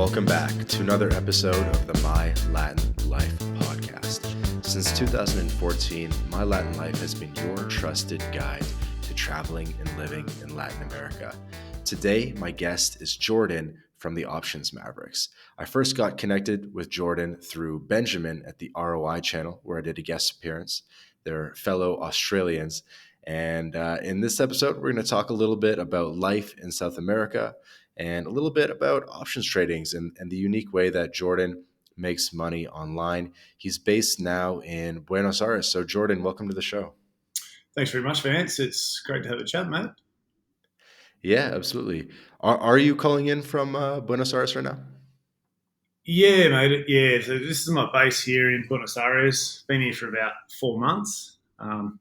Welcome back to another episode of the My Latin Life podcast. Since 2014, My Latin Life has been your trusted guide to traveling and living in Latin America. Today, my guest is Jordan from the Options Mavericks. I first got connected with Jordan through Benjamin at the ROI channel, where I did a guest appearance. They're fellow Australians. And in this episode, we're going to talk a little bit about life in South America and a little bit about options tradings and the unique way that Jordan makes money online. He's based now in Buenos Aires. So Jordan, welcome to the show. Thanks very much, Vance. It's great to have a chat, mate. Yeah, absolutely. Are you calling in from Buenos Aires right now? Yeah, mate. Yeah, so this is my base here in Buenos Aires. Been here for about 4 months. I've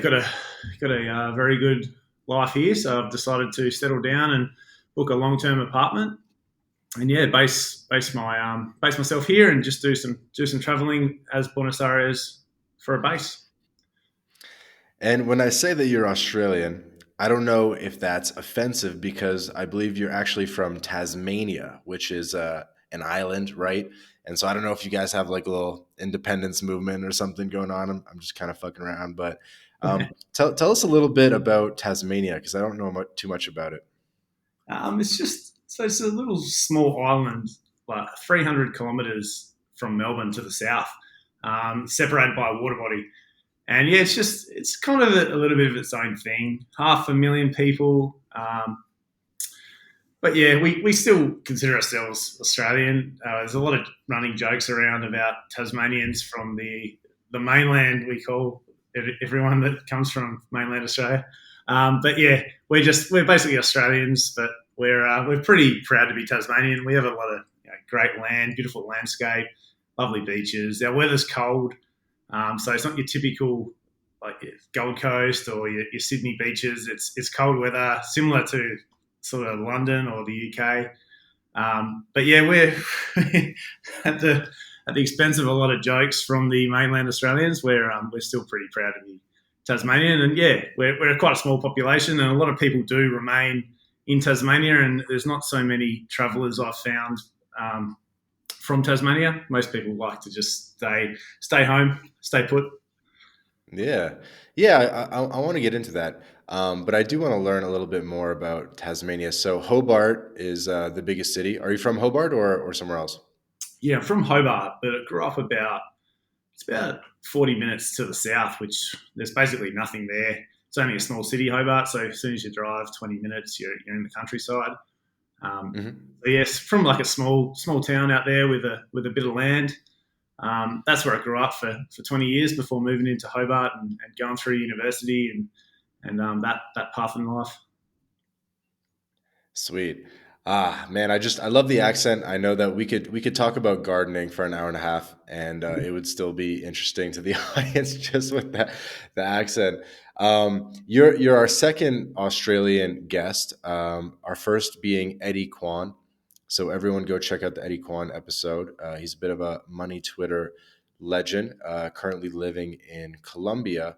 got a very good life here, so I've decided to settle down and book a long-term apartment, and base myself here and just do some traveling as Buenos Aires for a base. And when I say that you're Australian, I don't know if that's offensive because I believe you're actually from Tasmania, which is an island, right? And so I don't know if you guys have like a little independence movement or something going on. I'm just kind of fucking around, but tell us a little bit about Tasmania because I don't know too much about it. It's a little small island, like 300 kilometres from Melbourne to the south, separated by a water body. And it's kind of a little bit of its own thing. 500,000 people. But we still consider ourselves Australian. There's a lot of running jokes around about Tasmanians from the mainland, we call everyone that comes from mainland Australia. We're basically Australians, but we're pretty proud to be Tasmanian. We have a lot of great land, beautiful landscape, lovely beaches. Our weather's cold. So it's not your typical like Gold Coast or your Sydney beaches. It's cold weather, similar to sort of London or the UK. We're at the expense of a lot of jokes from the mainland Australians. We're still pretty proud to be Tasmanian, and we're quite a small population, and a lot of people do remain in Tasmania. And there's not so many travellers I've found from Tasmania. Most people like to just stay home, stay put. Yeah. I want to get into that, but I do want to learn a little bit more about Tasmania. So Hobart is the biggest city. Are you from Hobart or somewhere else? Yeah, I'm from Hobart, but I grew up about 40 minutes to the south, which there's basically nothing there. It's only a small city, Hobart. So as soon as you drive 20 minutes, you're in the countryside. Yes, from like a small town out there with a bit of land. That's where I grew up for 20 years before moving into Hobart and going through university and that path in life. Sweet. Man, I love the accent. I know that we could talk about gardening for an hour and a half and it would still be interesting to the audience just with the accent. You're our second Australian guest, our first being Eddie Kwan. So everyone go check out the Eddie Kwan episode. He's a bit of a money Twitter legend, currently living in Colombia.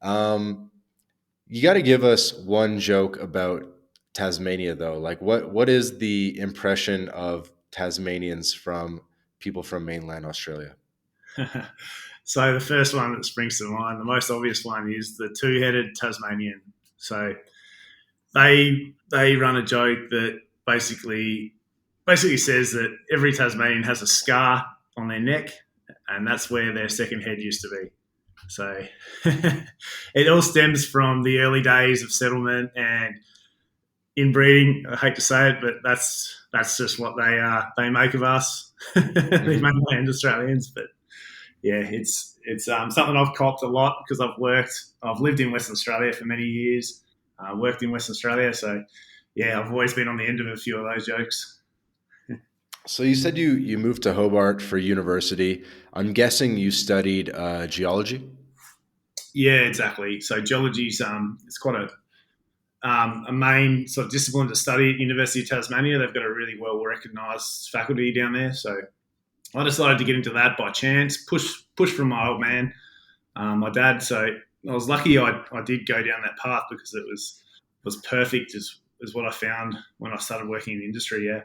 You got to give us one joke about Tasmania, though. Like, what is the impression of Tasmanians from people from mainland Australia? So the first one that springs to mind, the most obvious one, is the two-headed Tasmanian. So they run a joke that basically says that every Tasmanian has a scar on their neck, and that's where their second head used to be. So it all stems from the early days of settlement and inbreeding. I hate to say it, but that's just what they make of us, the mainland Australians. But it's something I've copped a lot because I've lived in Western Australia for many years, worked in Western Australia. So I've always been on the end of a few of those jokes. So you said you moved to Hobart for university. I'm guessing you studied geology? Yeah, exactly. So geology is it's quite a main sort of discipline to study at University of Tasmania. They've got a really well recognised faculty down there. So I decided to get into that by chance, push from my old man, my dad. So I was lucky I did go down that path because it was perfect. It's is what I found when I started working in the industry. Yeah.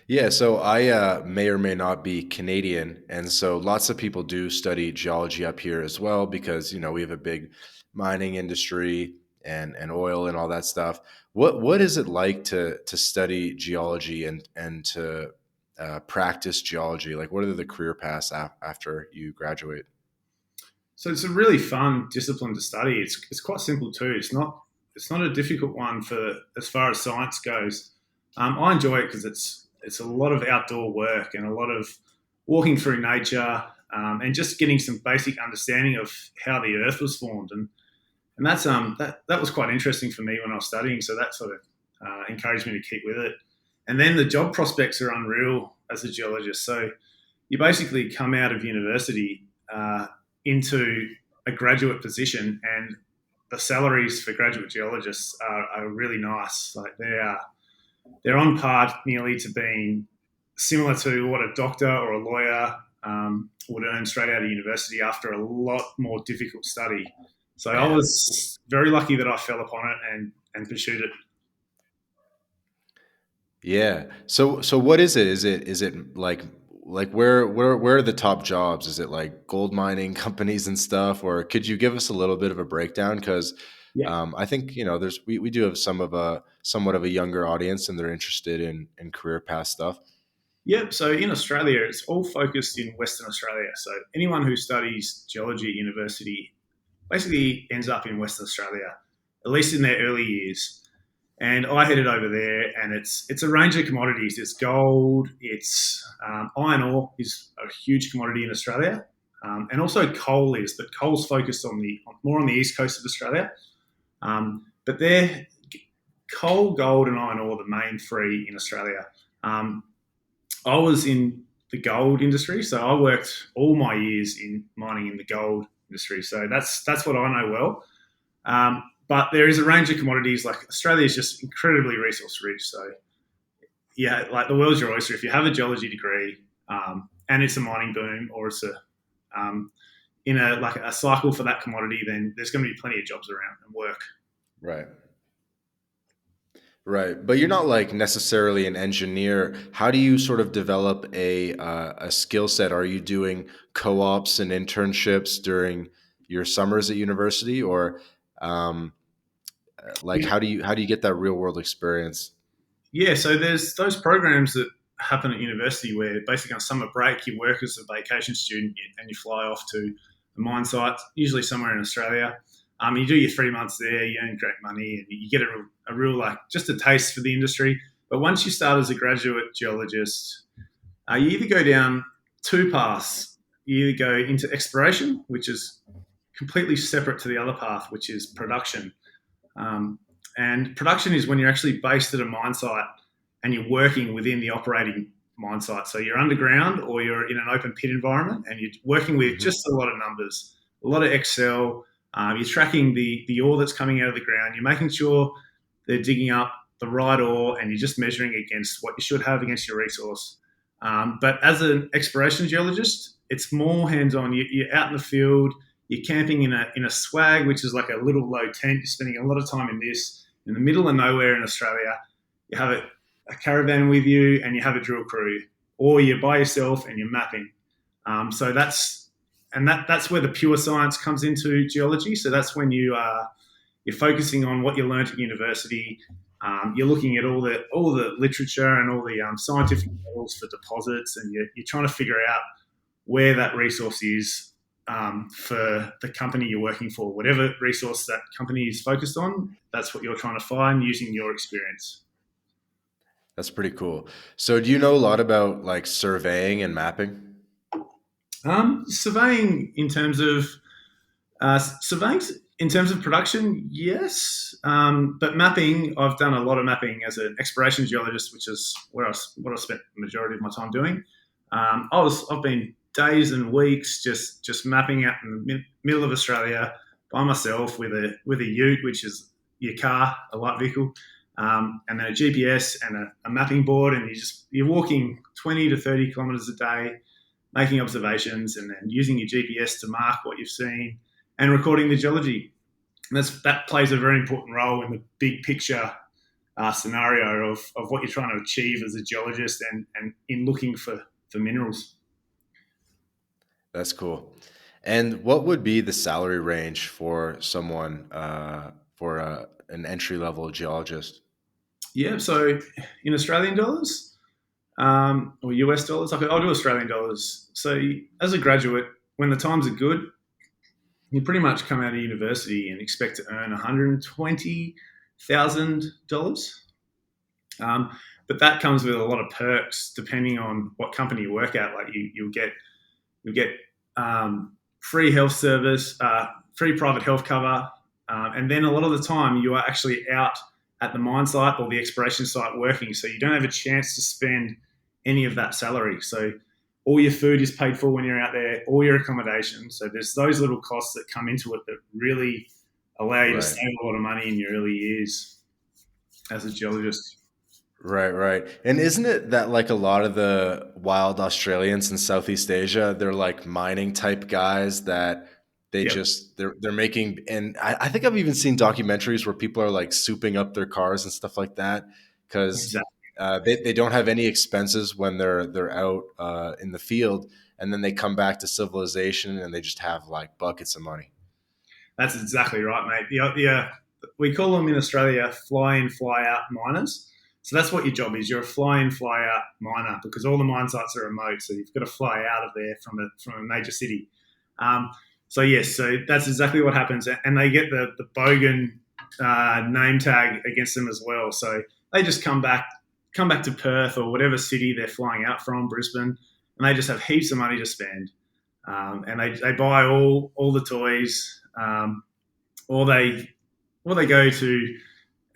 Yeah, so I may or may not be Canadian, and so lots of people do study geology up here as well because we have a big mining industry and oil and all that stuff. What is it like to study geology and to practice geology? Like, what are the career paths after you graduate? So it's a really fun discipline to study. It's quite simple too. It's not a difficult one for as far as science goes. I enjoy it because it's a lot of outdoor work and a lot of walking through nature, and just getting some basic understanding of how the Earth was formed, and that was quite interesting for me when I was studying. So that sort of encouraged me to keep with it. And then the job prospects are unreal as a geologist. So you basically come out of university into a graduate position, and the salaries for graduate geologists are really nice. Like they're on par nearly to being similar to what a doctor or a lawyer would earn straight out of university after a lot more difficult study. So I Man. was very lucky that I fell upon it and pursued it. Yeah. So what is it? Is it like where are the top jobs? Is it like gold mining companies and stuff, or could you give us a little bit of a breakdown? Because Yeah. I think we do have somewhat of a younger audience, and they're interested in career path stuff. Yep. So in Australia, it's all focused in Western Australia. So anyone who studies geology at university basically ends up in Western Australia, at least in their early years. And I headed over there, and it's a range of commodities. It's gold, it's iron ore is a huge commodity in Australia, and also coal is, but coal's focused more on the east coast of Australia. But they're coal, gold, and iron ore, the main three in Australia. Um, I was in the gold industry, so I worked all my years in mining in the gold industry. So that's what I know well. But there is a range of commodities. Like Australia is just incredibly resource rich. So yeah, like the world's your oyster. If you have a geology degree, and it's a mining boom, or it's in a cycle for that commodity, then there's going to be plenty of jobs around and work. Right. Right, but you're not like necessarily an engineer. How do you sort of develop a skill set? Are you doing co-ops and internships during your summers at university, or um, like how do you get that real world experience? Yeah, so there's those programs that happen at university where basically on summer break you work as a vacation student and you fly off to a mine site, usually somewhere in Australia. You do your 3 months there, you earn great money, and you get a real like just a taste for the industry. But once you start as a graduate geologist, you either go down two paths. You either go into exploration, which is completely separate to the other path, which is production. Um, and production is when you're actually based at a mine site and you're working within the operating mine site. So you're underground or you're in an open pit environment and you're working with Hmm. just a lot of numbers, a lot of Excel. You're tracking the ore that's coming out of the ground. You're making sure they're digging up the right ore and you're just measuring against what you should have against your resource. But as an exploration geologist, it's more hands-on. You're out in the field. You're camping in a swag, which is like a little low tent. You're spending a lot of time in this in the middle of nowhere in Australia. You have a caravan with you, and you have a drill crew, or you're by yourself and you're mapping. So that's where the pure science comes into geology. So that's when you're focusing on what you learned at university. You're looking at all the literature and all the scientific models for deposits, and you're trying to figure out where that resource is for the company you're working for. Whatever resource that company is focused on, that's what you're trying to find using your experience. That's pretty cool. So do you know a lot about like surveying and mapping? Surveying in terms of surveying in terms of production, yes, but mapping, I've done a lot of mapping as an exploration geologist, which is what I spent the majority of my time doing. I've been days and weeks just mapping out in the middle of Australia by myself with a ute, which is your car, a light vehicle, and then a GPS and a mapping board, and you're walking 20 to 30 kilometres a day, making observations, and then using your GPS to mark what you've seen and recording the geology. And that plays a very important role in the big picture scenario of what you're trying to achieve as a geologist and in looking for minerals. That's cool. And what would be the salary range for someone for an entry level geologist? Yeah, so in Australian dollars or US dollars, I'll do Australian dollars. So as a graduate, when the times are good, you pretty much come out of university and expect to earn $120,000. But that comes with a lot of perks depending on what company you work at. Like you'll get free health service, free private health cover, and then a lot of the time you are actually out at the mine site or the exploration site working, so you don't have a chance to spend any of that salary. So all your food is paid for when you're out there, all your accommodation. So there's those little costs that come into it that really allow you to Right. save a lot of money in your early years as a geologist. Right, right. And isn't it that like a lot of the wild Australians in Southeast Asia, they're like mining type guys that Yep, they're making, and I think I've even seen documentaries where people are like souping up their cars and stuff like that because exactly. they don't have any expenses when they're out in the field, and then they come back to civilization and they just have like buckets of money. That's exactly right, mate. We call them in Australia fly in, fly out miners. So that's what your job is. You're a fly in, fly out miner because all the mine sites are remote. So you've got to fly out of there from a major city. Um, so yes, so that's exactly what happens, and they get the Bogan name tag against them as well. So they just come back to Perth or whatever city they're flying out from, Brisbane, and they just have heaps of money to spend, and they buy all the toys, or they go to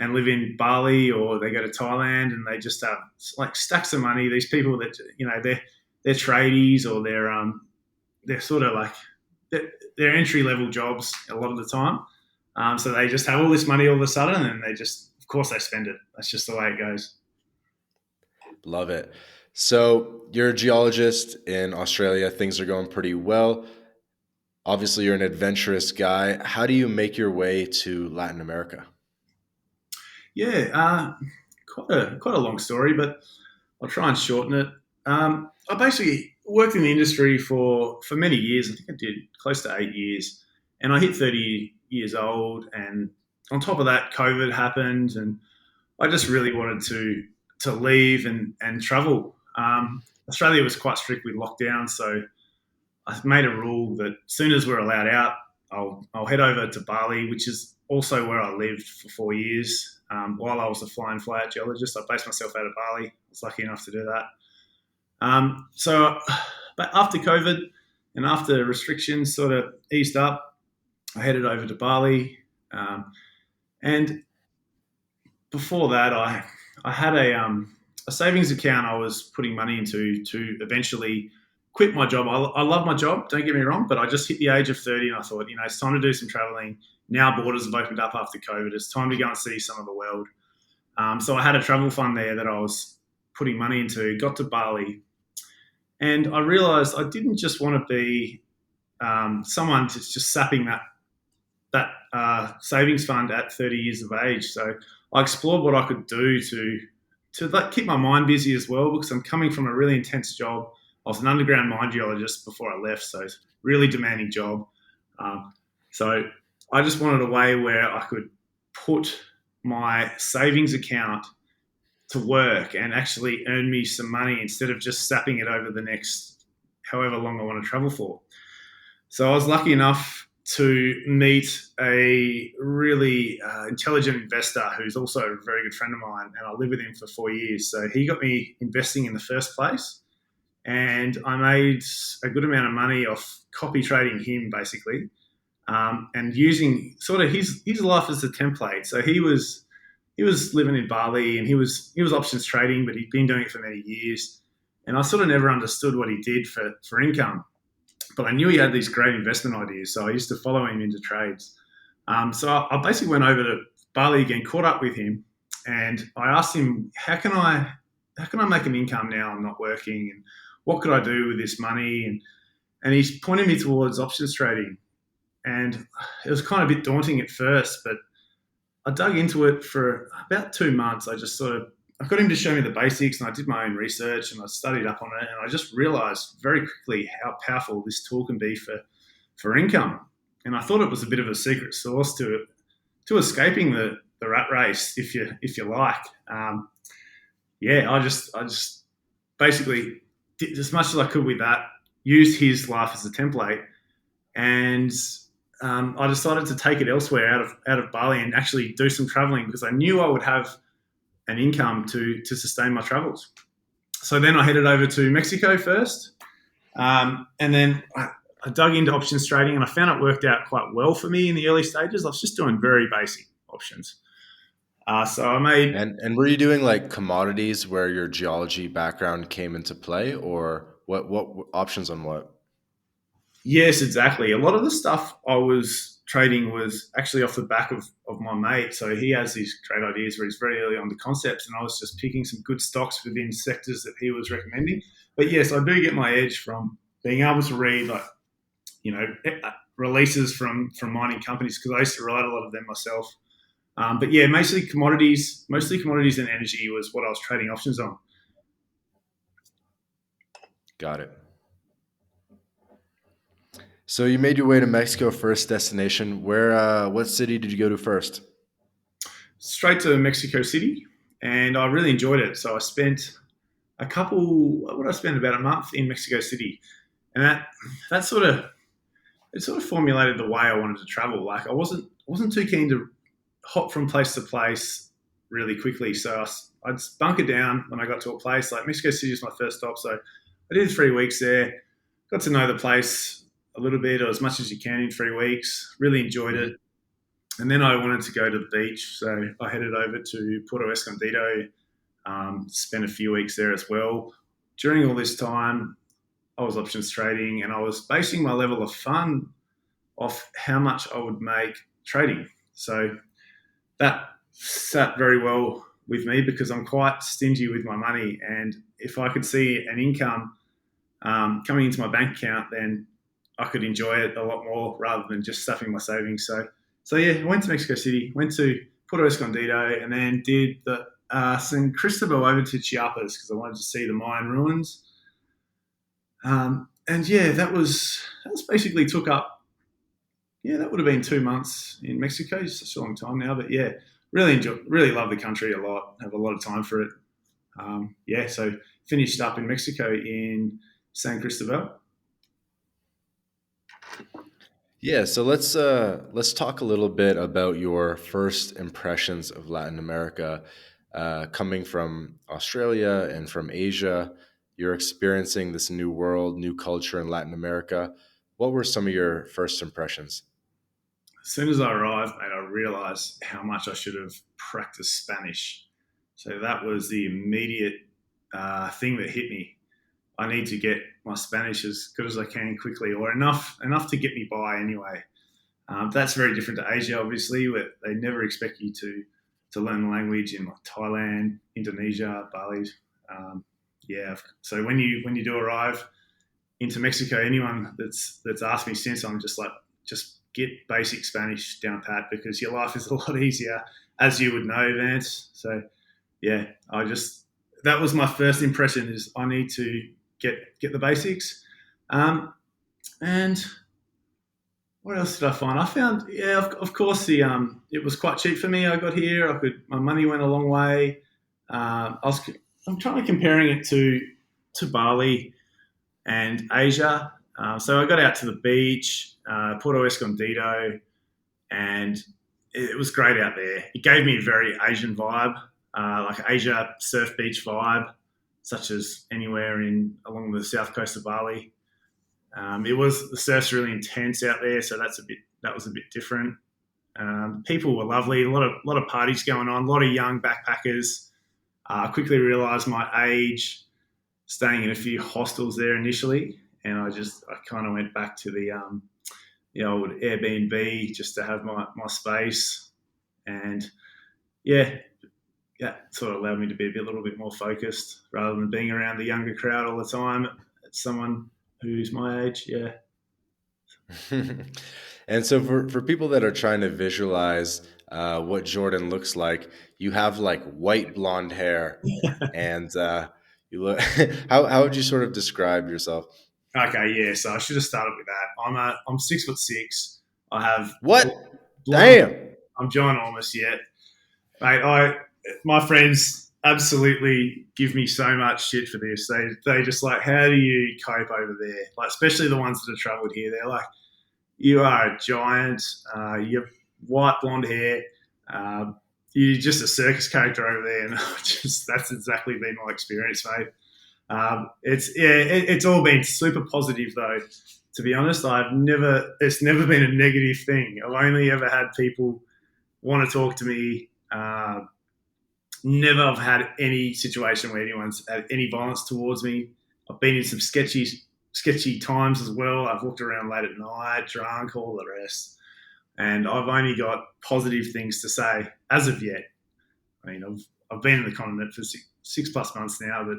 and live in Bali or they go to Thailand and they just have like stacks of money. These people that they're tradies or they're sort of like they're entry level jobs a lot of the time. So they just have all this money all of a sudden and they just of course they spend it. That's just the way it goes. Love it. So you're a geologist in Australia. Things are going pretty well. Obviously, you're an adventurous guy. How do you make your way to Latin America? Yeah, quite a long story, but I'll try and shorten it. I basically worked in the industry for many years. I think I did close to 8 years, and I hit 30 years old. And on top of that, COVID happened, and I just really wanted to leave and travel. Australia was quite strict with lockdown, so I made a rule that as soon as we're allowed out, I'll head over to Bali, which is also where I lived for 4 years. While I was a fly-in fly-out geologist, I based myself out of Bali. I was lucky enough to do that. But after COVID and after restrictions sort of eased up, I headed over to Bali. And before that, I had a savings account I was putting money into to eventually quit my job. I love my job, don't get me wrong, but I just hit the age of 30 and I thought, it's time to do some traveling. Now borders have opened up after COVID. It's time to go and see some of the world. So I had a travel fund there that I was putting money into, got to Bali, and I realized I didn't just want to be someone just sapping that savings fund at 30 years of age. So I explored what I could do to like keep my mind busy as well, because I'm coming from a really intense job. I was an underground mine geologist before I left, so it's a really demanding job. So I just wanted a way where I could put my savings account to work and actually earn me some money instead of just sapping it over the next however long I want to travel for. So I was lucky enough to meet a really intelligent investor who's also a very good friend of mine, and I lived with him for 4 years. So he got me investing in the first place, and I made a good amount of money off copy trading him basically, and using sort of his life as a template. So he was living in Bali and he was options trading, but he'd been doing it for many years. And I sort of never understood what he did for income, but I knew he had these great investment ideas. So I used to follow him into trades. So I basically went over to Bali again, caught up with him, and I asked him, how can I make an income now I'm not working, and what could I do with this money? And he's pointed me towards options trading. and it was kind of a bit daunting at first, but I dug into it for about 2 months. I got him to show me the basics, and I did my own research and I studied up on it, and I just realized very quickly how powerful this tool can be for income. And I thought it was a bit of a secret sauce to escaping the rat race, if you like. I just basically did as much as I could with that, used his life as a template, and I decided to take it elsewhere out of Bali and actually do some traveling, because I knew I would have an income to sustain my travels. So then I headed over to Mexico first, and then I dug into options trading, and I found it worked out quite well for me in the early stages. I was just doing very basic options. So I made... And were you doing like commodities where your geology background came into play, or what options on what? Yes, exactly. A lot of the stuff I was trading was actually off the back of my mate. So he has these great ideas where he's very early on the concepts, and I was just picking some good stocks within sectors that he was recommending. But yes, I do get my edge from being able to read, like, releases from mining companies, because I used to write a lot of them myself. But yeah, mostly commodities and energy was what I was trading options on. Got it. So you made your way to Mexico, first destination. What city did you go to first? Straight to Mexico City, and I really enjoyed it. So I spent about a month in Mexico City, and that sort of formulated the way I wanted to travel. Like, I wasn't too keen to hop from place to place really quickly. So I'd bunker down when I got to a place. Like, Mexico City was my first stop, so I did 3 weeks there. Got to know the place a little bit, or as much as you can in 3 weeks. Really enjoyed it. And then I wanted to go to the beach, so I headed over to Puerto Escondido, spent a few weeks there as well. During all this time, I was options trading, and I was basing my level of fun off how much I would make trading. So that sat very well with me, because I'm quite stingy with my money, and if I could see an income coming into my bank account, then I could enjoy it a lot more rather than just stuffing my savings. So yeah, I went to Mexico City, went to Puerto Escondido, and then did the San Cristobal over to Chiapas, because I wanted to see the Mayan ruins. And yeah, that was basically took up. Yeah, that would have been 2 months in Mexico. It's such a long time now, but yeah, really love the country a lot. Have a lot of time for it. So finished up in Mexico in San Cristobal. Yeah, so let's talk a little bit about your first impressions of Latin America, coming from Australia and from Asia. You're experiencing this new world, new culture in Latin America. What were some of your first impressions? As soon as I arrived, mate, I realised how much I should have practiced Spanish. So that was the immediate thing that hit me. I need to get my Spanish as good as I can quickly, or enough to get me by anyway. That's very different to Asia, obviously, where they never expect you to learn the language in like Thailand, Indonesia, Bali. So when you do arrive into Mexico, anyone that's asked me since, I'm just like, just get basic Spanish down pat, because your life is a lot easier, as you would know, Vance. So yeah, that was my first impression, is I need to get the basics. And what else did I find? I found, of course, it was quite cheap for me. I got here, my money went a long way. I'm trying to comparing it to Bali and Asia. So I got out to the beach, Puerto Escondido, and it was great out there. It gave me a very Asian vibe, like Asia surf beach vibe, such as anywhere along the south coast of Bali. The surf's really intense out there, so that was a bit different. People were lovely, a lot of parties going on, a lot of young backpackers. I quickly realised my age, staying in a few hostels there initially, and I kind of went back to the old Airbnb just to have my space, and yeah, sort of allowed me to be a little bit more focused rather than being around the younger crowd all the time. It's someone who's my age, yeah. And so for people that are trying to visualize what Jordan looks like, you have like white blonde hair, and you look. How would you sort of describe yourself? Okay, yeah. So I should have started with that. I'm 6'6". I have What? blonde. Damn. I'm ginormous yet, mate. My friends absolutely give me so much shit for this. They just like, how do you cope over there? Like, especially the ones that have travelled here. They're like, you are a giant. You have white blonde hair. Uh, you're just a circus character over there, and that's exactly been my experience, mate. It's all been super positive though. To be honest, it's never been a negative thing. I've only ever had people want to talk to me. Never have had any situation where anyone's had any violence towards me. I've been in some sketchy times as well. I've walked around late at night, drunk, all the rest, and I've only got positive things to say as of yet. I mean, I've been in the continent for six plus months now, but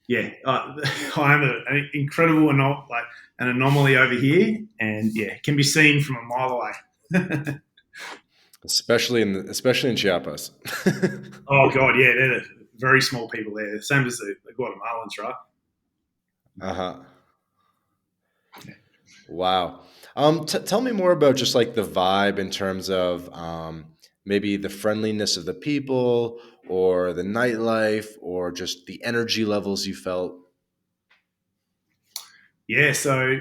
yeah, I am an incredible an anomaly over here, and yeah, it can be seen from a mile away. Especially in Chiapas. Oh god, yeah, they're the very small people there, same as the Guatemalans, right? Uh-huh. Wow. Tell me more about just like the vibe in terms of maybe the friendliness of the people or the nightlife or just the energy levels you felt. Yeah, so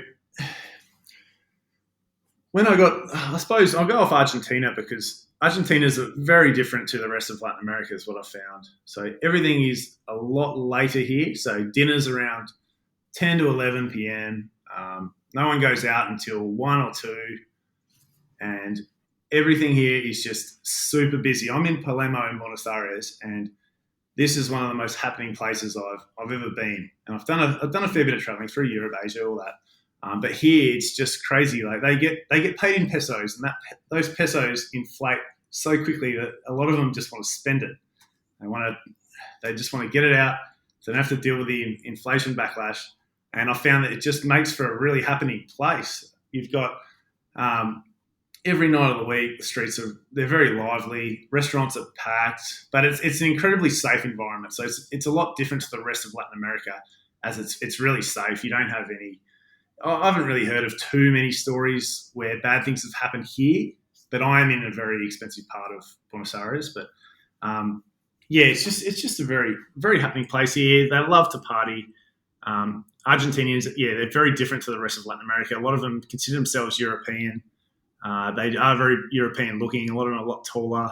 I suppose I'll go off Argentina because Argentina is very different to the rest of Latin America, is what I found. So everything is a lot later here. So dinner's around 10 to 11 p.m. No one goes out until 1 or 2. And everything here is just super busy. I'm in Palermo in Buenos Aires, and this is one of the most happening places I've ever been. And I've done a fair bit of traveling through Europe, Asia, all that. But here it's just crazy. Like they get paid in pesos, and those pesos inflate so quickly that a lot of them just want to spend it. They just want to get it out, so they don't have to deal with the inflation backlash. And I found that it just makes for a really happening place. You've got every night of the week, the streets they're very lively. Restaurants are packed, but it's an incredibly safe environment. So it's a lot different to the rest of Latin America, as it's really safe. You don't have any. I haven't really heard of too many stories where bad things have happened here, but I am in a very expensive part of Buenos Aires. But yeah, it's just a very very happening place here. They love to party. Argentinians, yeah, they're very different to the rest of Latin America. A lot of them consider themselves European. They are very European looking. A lot of them are a lot taller.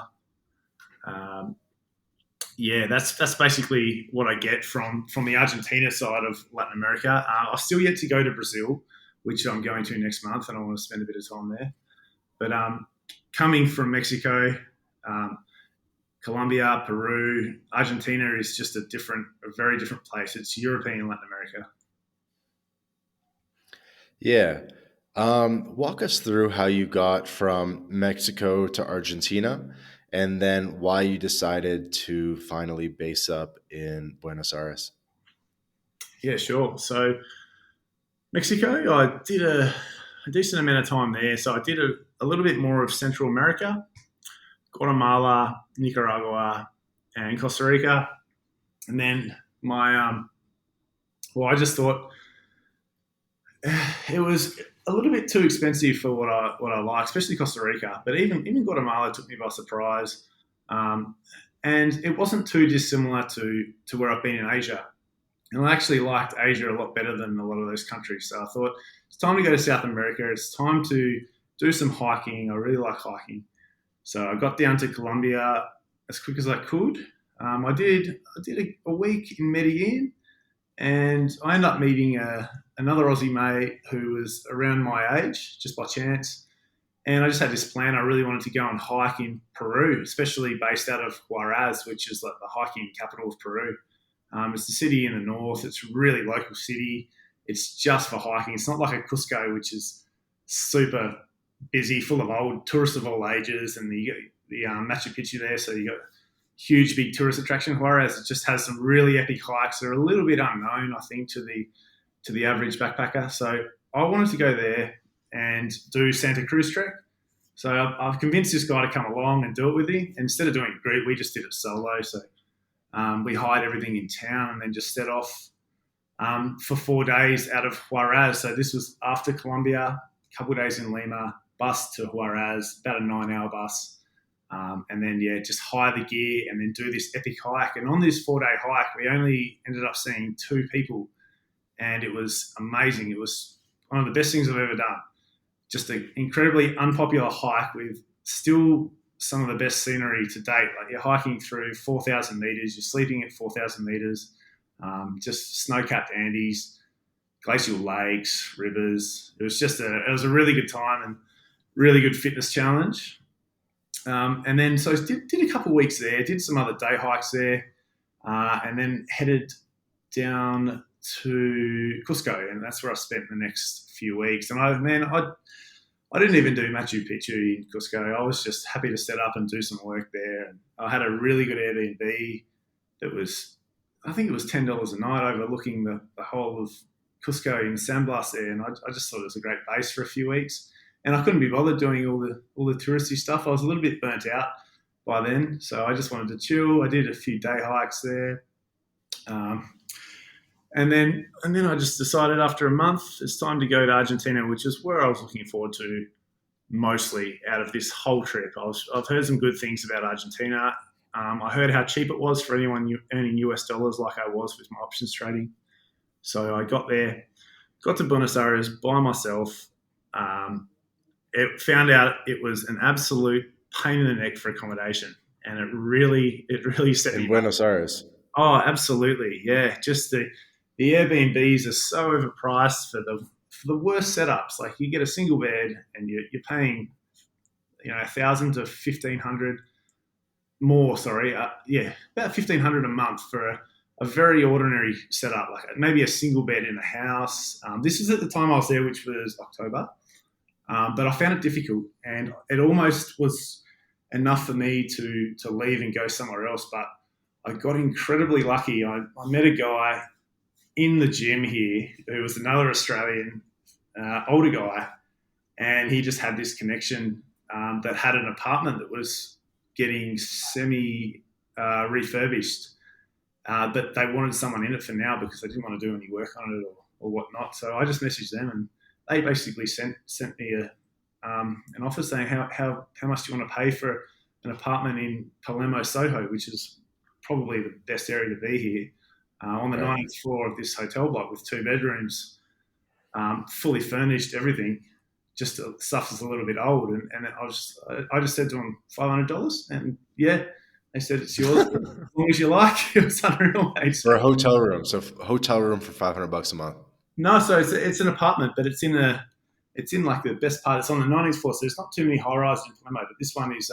Yeah, that's basically what I get from the Argentina side of Latin America. I've still yet to go to Brazil, which I'm going to next month, and I want to spend a bit of time there. But coming from Mexico, Colombia, Peru, Argentina is just a very different place. It's European Latin America. Yeah. Walk us through how you got from Mexico to Argentina and then why you decided to finally base up in Buenos Aires. Yeah, sure. So Mexico, I did a decent amount of time there. So I did a little bit more of Central America, Guatemala, Nicaragua, and Costa Rica. And then I just thought it was a little bit too expensive for what I like, especially Costa Rica. But even Guatemala took me by surprise, and it wasn't too dissimilar to where I've been in Asia. And I actually liked Asia a lot better than a lot of those countries. So I thought it's time to go to South America. It's time to do some hiking. I really like hiking. So I got down to Colombia as quick as I could. I did a week in Medellin, and I ended up meeting another Aussie mate who was around my age, just by chance. And I just had this plan. I really wanted to go and hike in Peru, especially based out of Huaraz, which is like the hiking capital of Peru. It's a city in the north. It's a really local city. It's just for hiking. It's not like a Cusco, which is super busy, full of tourists of all ages, and you got the Machu Picchu there, so you got huge, big tourist attraction. Whereas it just has some really epic hikes that are a little bit unknown, I think, to the average backpacker. So I wanted to go there and do Santa Cruz trek. So I've convinced this guy to come along and do it with me. And instead of doing it group, we just did it solo. So we hired everything in town and then just set off for 4 days out of Juarez. So this was after Colombia, a couple of days in Lima, bus to Juarez, about a 9-hour bus. And then, just hire the gear and then do this epic hike. And on this 4-day hike, we only ended up seeing 2 people. And it was amazing. It was one of the best things I've ever done. Just an incredibly unpopular hike with still some of the best scenery to date. Like you're hiking through 4,000 meters, you're sleeping at 4,000 meters, just snow-capped Andes, glacial lakes, rivers. It was a really good time and really good fitness challenge. And then so did a couple of weeks there, did some other day hikes there, and then headed down to Cusco, and that's where I spent the next few weeks. And I didn't even do Machu Picchu in Cusco. I was just happy to set up and do some work there. And I had a really good Airbnb that was, I think it was $10 a night overlooking the whole of Cusco in San Blas there. And I just thought it was a great base for a few weeks. And I couldn't be bothered doing all the touristy stuff. I was a little bit burnt out by then, so I just wanted to chill. I did a few day hikes there. And then I just decided after a month it's time to go to Argentina, which is where I was looking forward to mostly out of this whole trip. I've heard some good things about Argentina. I heard how cheap it was for anyone earning US dollars like I was with my options trading. So I got there, got to Buenos Aires by myself. Found out it was an absolute pain in the neck for accommodation, and it really set me in Buenos Aires. Oh, absolutely, yeah. Just the Airbnbs are so overpriced for the worst setups. Like you get a single bed and you're paying, $1,000 to $1,500 more. About $1,500 a month for a very ordinary setup, like maybe a single bed in a house. This is at the time I was there, which was October. But I found it difficult, and it almost was enough for me to leave and go somewhere else. But I got incredibly lucky. I met a guy in the gym here who was another Australian, older guy, and he just had this connection that had an apartment that was getting refurbished, but they wanted someone in it for now because they didn't want to do any work on it or whatnot. So I just messaged them, and they basically sent me an offer saying how much do you want to pay for an apartment in Palermo, Soho, which is probably the best area to be here, on the 9th floor of this hotel block with 2 bedrooms, fully furnished, everything. Just stuff is a little bit old, and I just said to them $500, and they said it's yours as long as you like. It was unreal, mate. For a hotel room, so hotel room for $500 a month. No, so it's an apartment, but it's in like the best part. It's on the 19th floor, so there's not too many high rises in Palermo, but this one is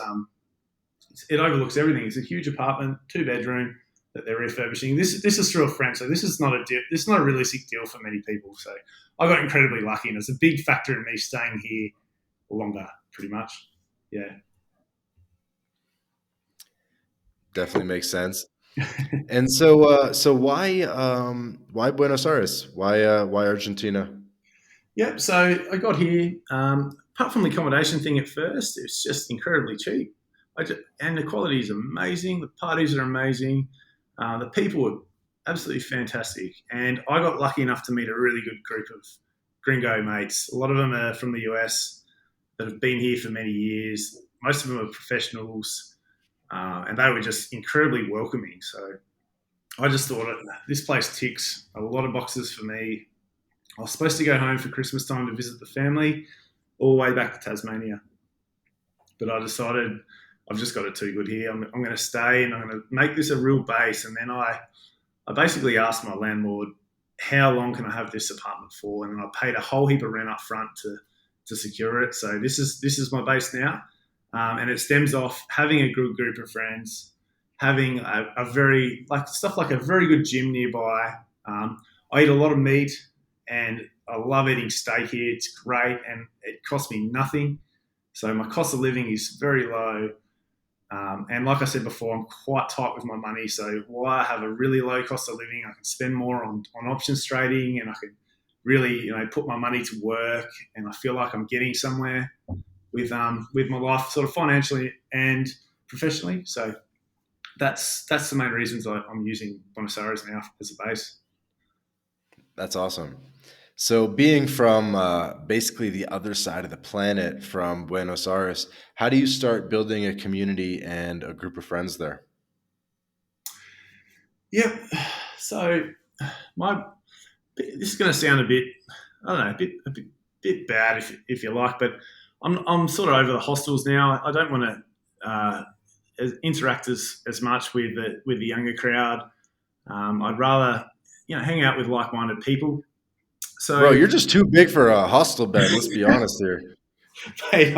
it overlooks everything. It's a huge apartment, 2 bedroom that they're refurbishing. This is through a friend, so this is not a realistic deal for many people. So I got incredibly lucky, and it's a big factor in me staying here longer, pretty much. Yeah, definitely makes sense. And so why Buenos Aires? Why Argentina? Yep. So I got here. Apart from the accommodation thing at first, it's just incredibly cheap. And the quality is amazing. The parties are amazing. The people are absolutely fantastic. And I got lucky enough to meet a really good group of gringo mates. A lot of them are from the US that have been here for many years. Most of them are professionals. And they were just incredibly welcoming. So I just thought this place ticks a lot of boxes for me. I was supposed to go home for Christmas time to visit the family all the way back to Tasmania. But I decided I've just got it too good here. I'm going to stay and I'm going to make this a real base. And then I basically asked my landlord, how long can I have this apartment for? And I paid a whole heap of rent up front to secure it. So this is my base now. And it stems off having a good group of friends, having a very good gym nearby. I eat a lot of meat and I love eating steak here. It's great and it costs me nothing. So my cost of living is very low. And like I said before, I'm quite tight with my money. So while I have a really low cost of living, I can spend more on options trading and I can really, put my money to work, and I feel like I'm getting somewhere with my life, sort of financially and professionally. So that's the main reasons I'm using Buenos Aires now as a base. That's awesome. So, being from basically the other side of the planet from Buenos Aires, how do you start building a community and a group of friends there? Yeah. So my this is going to sound a bit, I don't know, a bit bad if you like, but I'm sort of over the hostels now. I don't want to interact as much with the younger crowd. I'd rather hang out with like-minded people. Bro, So, you're just too big for a hostel bed. Let's be honest here. mate,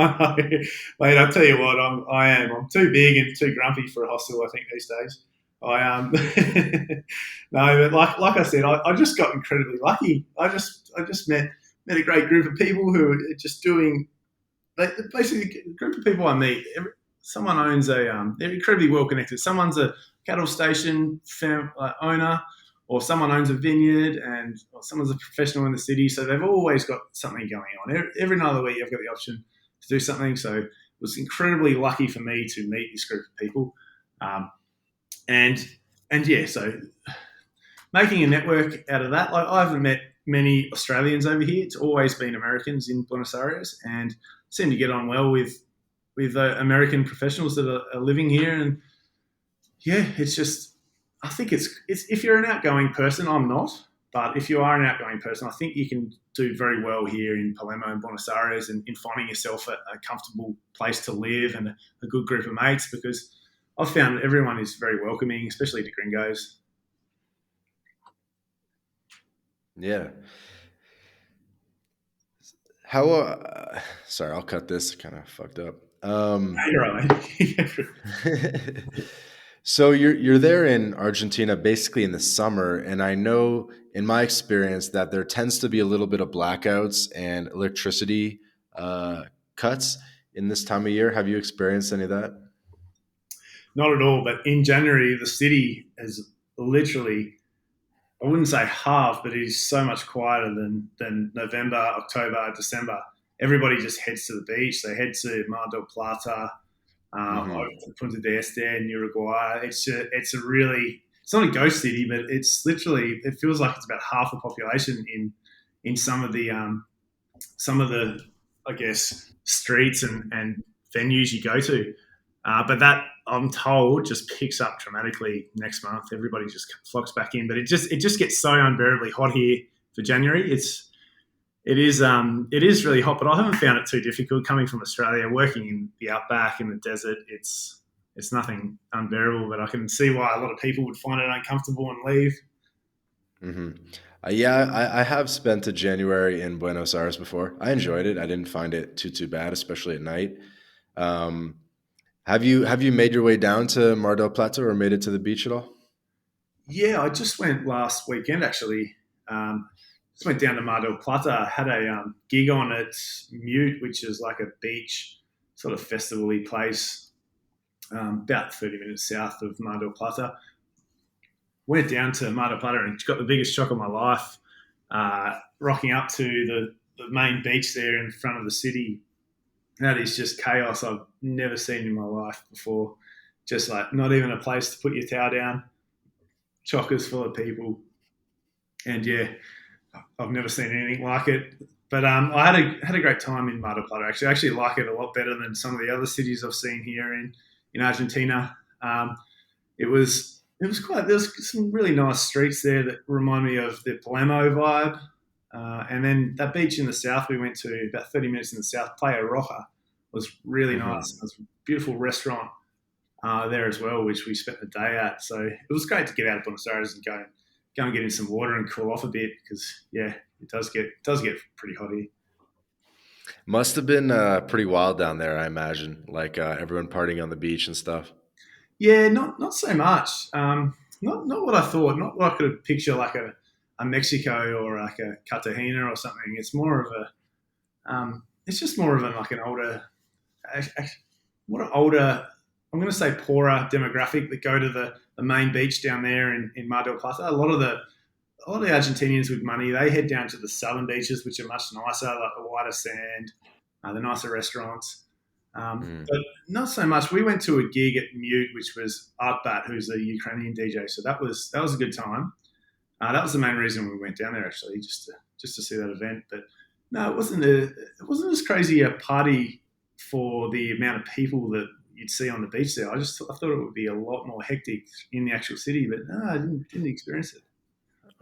I'll tell you what, I'm too big and too grumpy for a hostel, I think, these days. No, but like I said, I just got incredibly lucky. I just met a great group of people who are just doing, basically a group of people I meet. Someone owns they're incredibly well connected. Someone's a cattle station owner, or someone owns a vineyard, or someone's a professional in the city. So they've always got something going on. Every night of the week, I've got the option to do something. So it was incredibly lucky for me to meet this group of people. And yeah, so making a network out of that. Like, I haven't met many Australians over here. It's always been Americans in Buenos Aires, and seem to get on well with American professionals that are living here. And yeah, it's just, I think it's if you're an outgoing person, I'm not, but if you are an outgoing person, I think you can do very well here in Palermo and Buenos Aires, and in finding yourself a comfortable place to live and a good group of mates, because I've found everyone is very welcoming, especially to gringos. Yeah. How? Sorry, I'll cut this. Kind of fucked up. You're right. So you're there in Argentina basically in the summer, and I know in my experience that there tends to be a little bit of blackouts and electricity cuts in this time of year. Have you experienced any of that? Not at all, but in January, the city has literally, I wouldn't say half, but it is so much quieter than November, October, December. Everybody just heads to the beach. They head to Mar del Plata, over Hmm. to Punta del Este in Uruguay. It's a really, it's not a ghost city, but it's literally, it feels like it's about half the population in some of the, I guess, streets and venues you go to. But that, I'm told, just picks up dramatically next month. Everybody just flocks back in, but it just gets so unbearably hot here for January. It is really hot, but I haven't found it too difficult coming from Australia. Working in the outback in the desert, it's nothing unbearable. But I can see why a lot of people would find it uncomfortable and leave. Hmm. Yeah, I have spent a January in Buenos Aires before. I enjoyed it. I didn't find it too bad, especially at night. Um, have you made your way down to Mar del Plata or made it to the beach at all? Yeah, I just went last weekend actually. Just went down to Mar del Plata. Had a gig on at Mute, which is like a beach sort of festival-y place, about 30 minutes south of Mar del Plata. Went down to Mar del Plata and got the biggest shock of my life, rocking up to the main beach there in front of the city. That is just chaos I've never seen in my life before. Just like not even a place to put your towel down, chockers full of people. And yeah, I've never seen anything like it. But I had a great time in Mar del Plata. Actually, I actually like it a lot better than some of the other cities I've seen here in Argentina. It was quite. There's some really nice streets there that remind me of the Palermo vibe. And then that beach in the south we went to, about 30 minutes in the south, Playa Roja, was really Hmm. nice. There's a beautiful restaurant there as well, which we spent the day at. So it was great to get out of Buenos Aires and go and get in some water and cool off a bit, because yeah, it does get pretty hot here. Must have been pretty wild down there, I imagine. Like everyone partying on the beach and stuff. Yeah, not so much. Not what I thought. Not what I could picture, like a Mexico or like a Cartagena or something. It's more of a it's just more of like an older, what an older, I'm going to say poorer demographic that go to the main beach down there in Mar del Plata. a lot of the Argentinians with money, they head down to the southern beaches, which are much nicer, like the whiter sand, the nicer restaurants. But not so much. We went to a gig at Mute, which was Artbat, who's a Ukrainian DJ. So that was a good time. That was the main reason we went down there, actually, just to see that event. But no, it wasn't as crazy a party for the amount of people that you'd see on the beach there. I thought it would be a lot more hectic in the actual city, but no, I didn't experience it.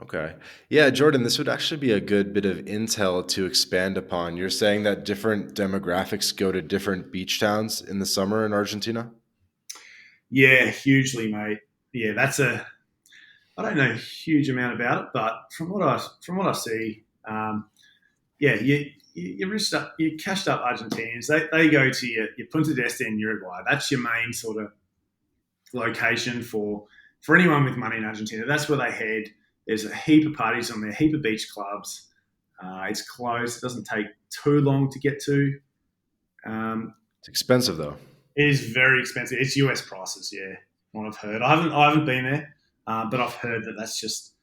Okay. Yeah, Jordan, this would actually be a good bit of intel to expand upon. You're saying that different demographics go to different beach towns in the summer in Argentina? Yeah, hugely, mate. Yeah, I don't know a huge amount about it, but from what I see, yeah, you cashed up Argentinians. They go to your Punta del Este in Uruguay. That's your main sort of location for anyone with money in Argentina. That's where they head. There's a heap of parties on there, a heap of beach clubs. It's close. It doesn't take too long to get to. It's expensive though. It is very expensive. It's US prices, yeah. What I've heard. I haven't been there, but I've heard that that's just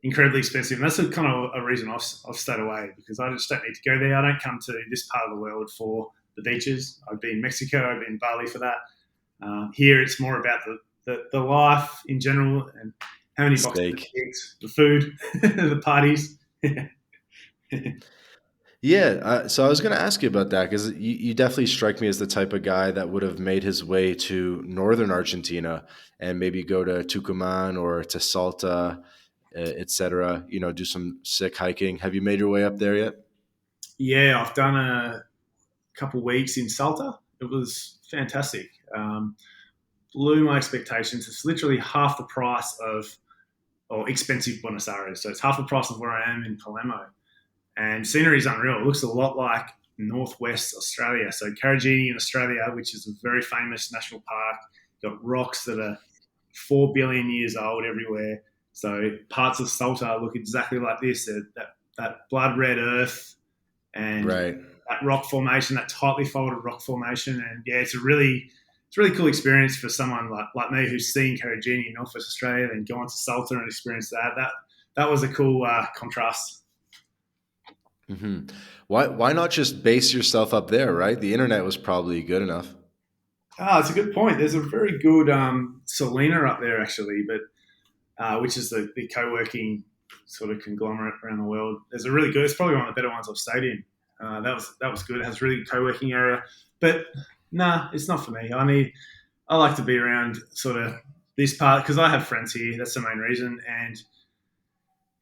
incredibly expensive. And that's kind of a reason I've stayed away, because I just don't need to go there. I don't come to this part of the world for the beaches. I've been in Mexico. I've been in Bali for that. Here, it's more about the life in general and how many boxes of cakes, the food, the parties. Yeah, so I was going to ask you about that, because you definitely strike me as the type of guy that would have made his way to northern Argentina and maybe go to Tucumán or to Salta, etc. Do some sick hiking. Have you made your way up there yet? Yeah, I've done a couple of weeks in Salta. It was fantastic. Blew my expectations. It's literally half the price or expensive Buenos Aires. So it's half the price of where I am in Palermo. And scenery is unreal. It looks a lot like northwest Australia. So Carragini in Australia, which is a very famous national park, got rocks that are 4 billion years old everywhere. So parts of Salta look exactly like this. That blood red earth and right. That rock formation, that tightly folded rock formation. And yeah, it's a really cool experience for someone like me who's seen Carragini in Northwest Australia and gone to Salta and experienced that. That was a cool contrast. Mm-hmm. Why not just base yourself up there, right? The internet was probably good enough. It's a good point. There's a very good Selena up there, actually, but which is the co-working sort of conglomerate around the world. There's a really good. It's probably one of the better ones I've stayed in. That was good. It has a really good co-working area, but nah, it's not for me. I like to be around sort of this part because I have friends here. That's the main reason, and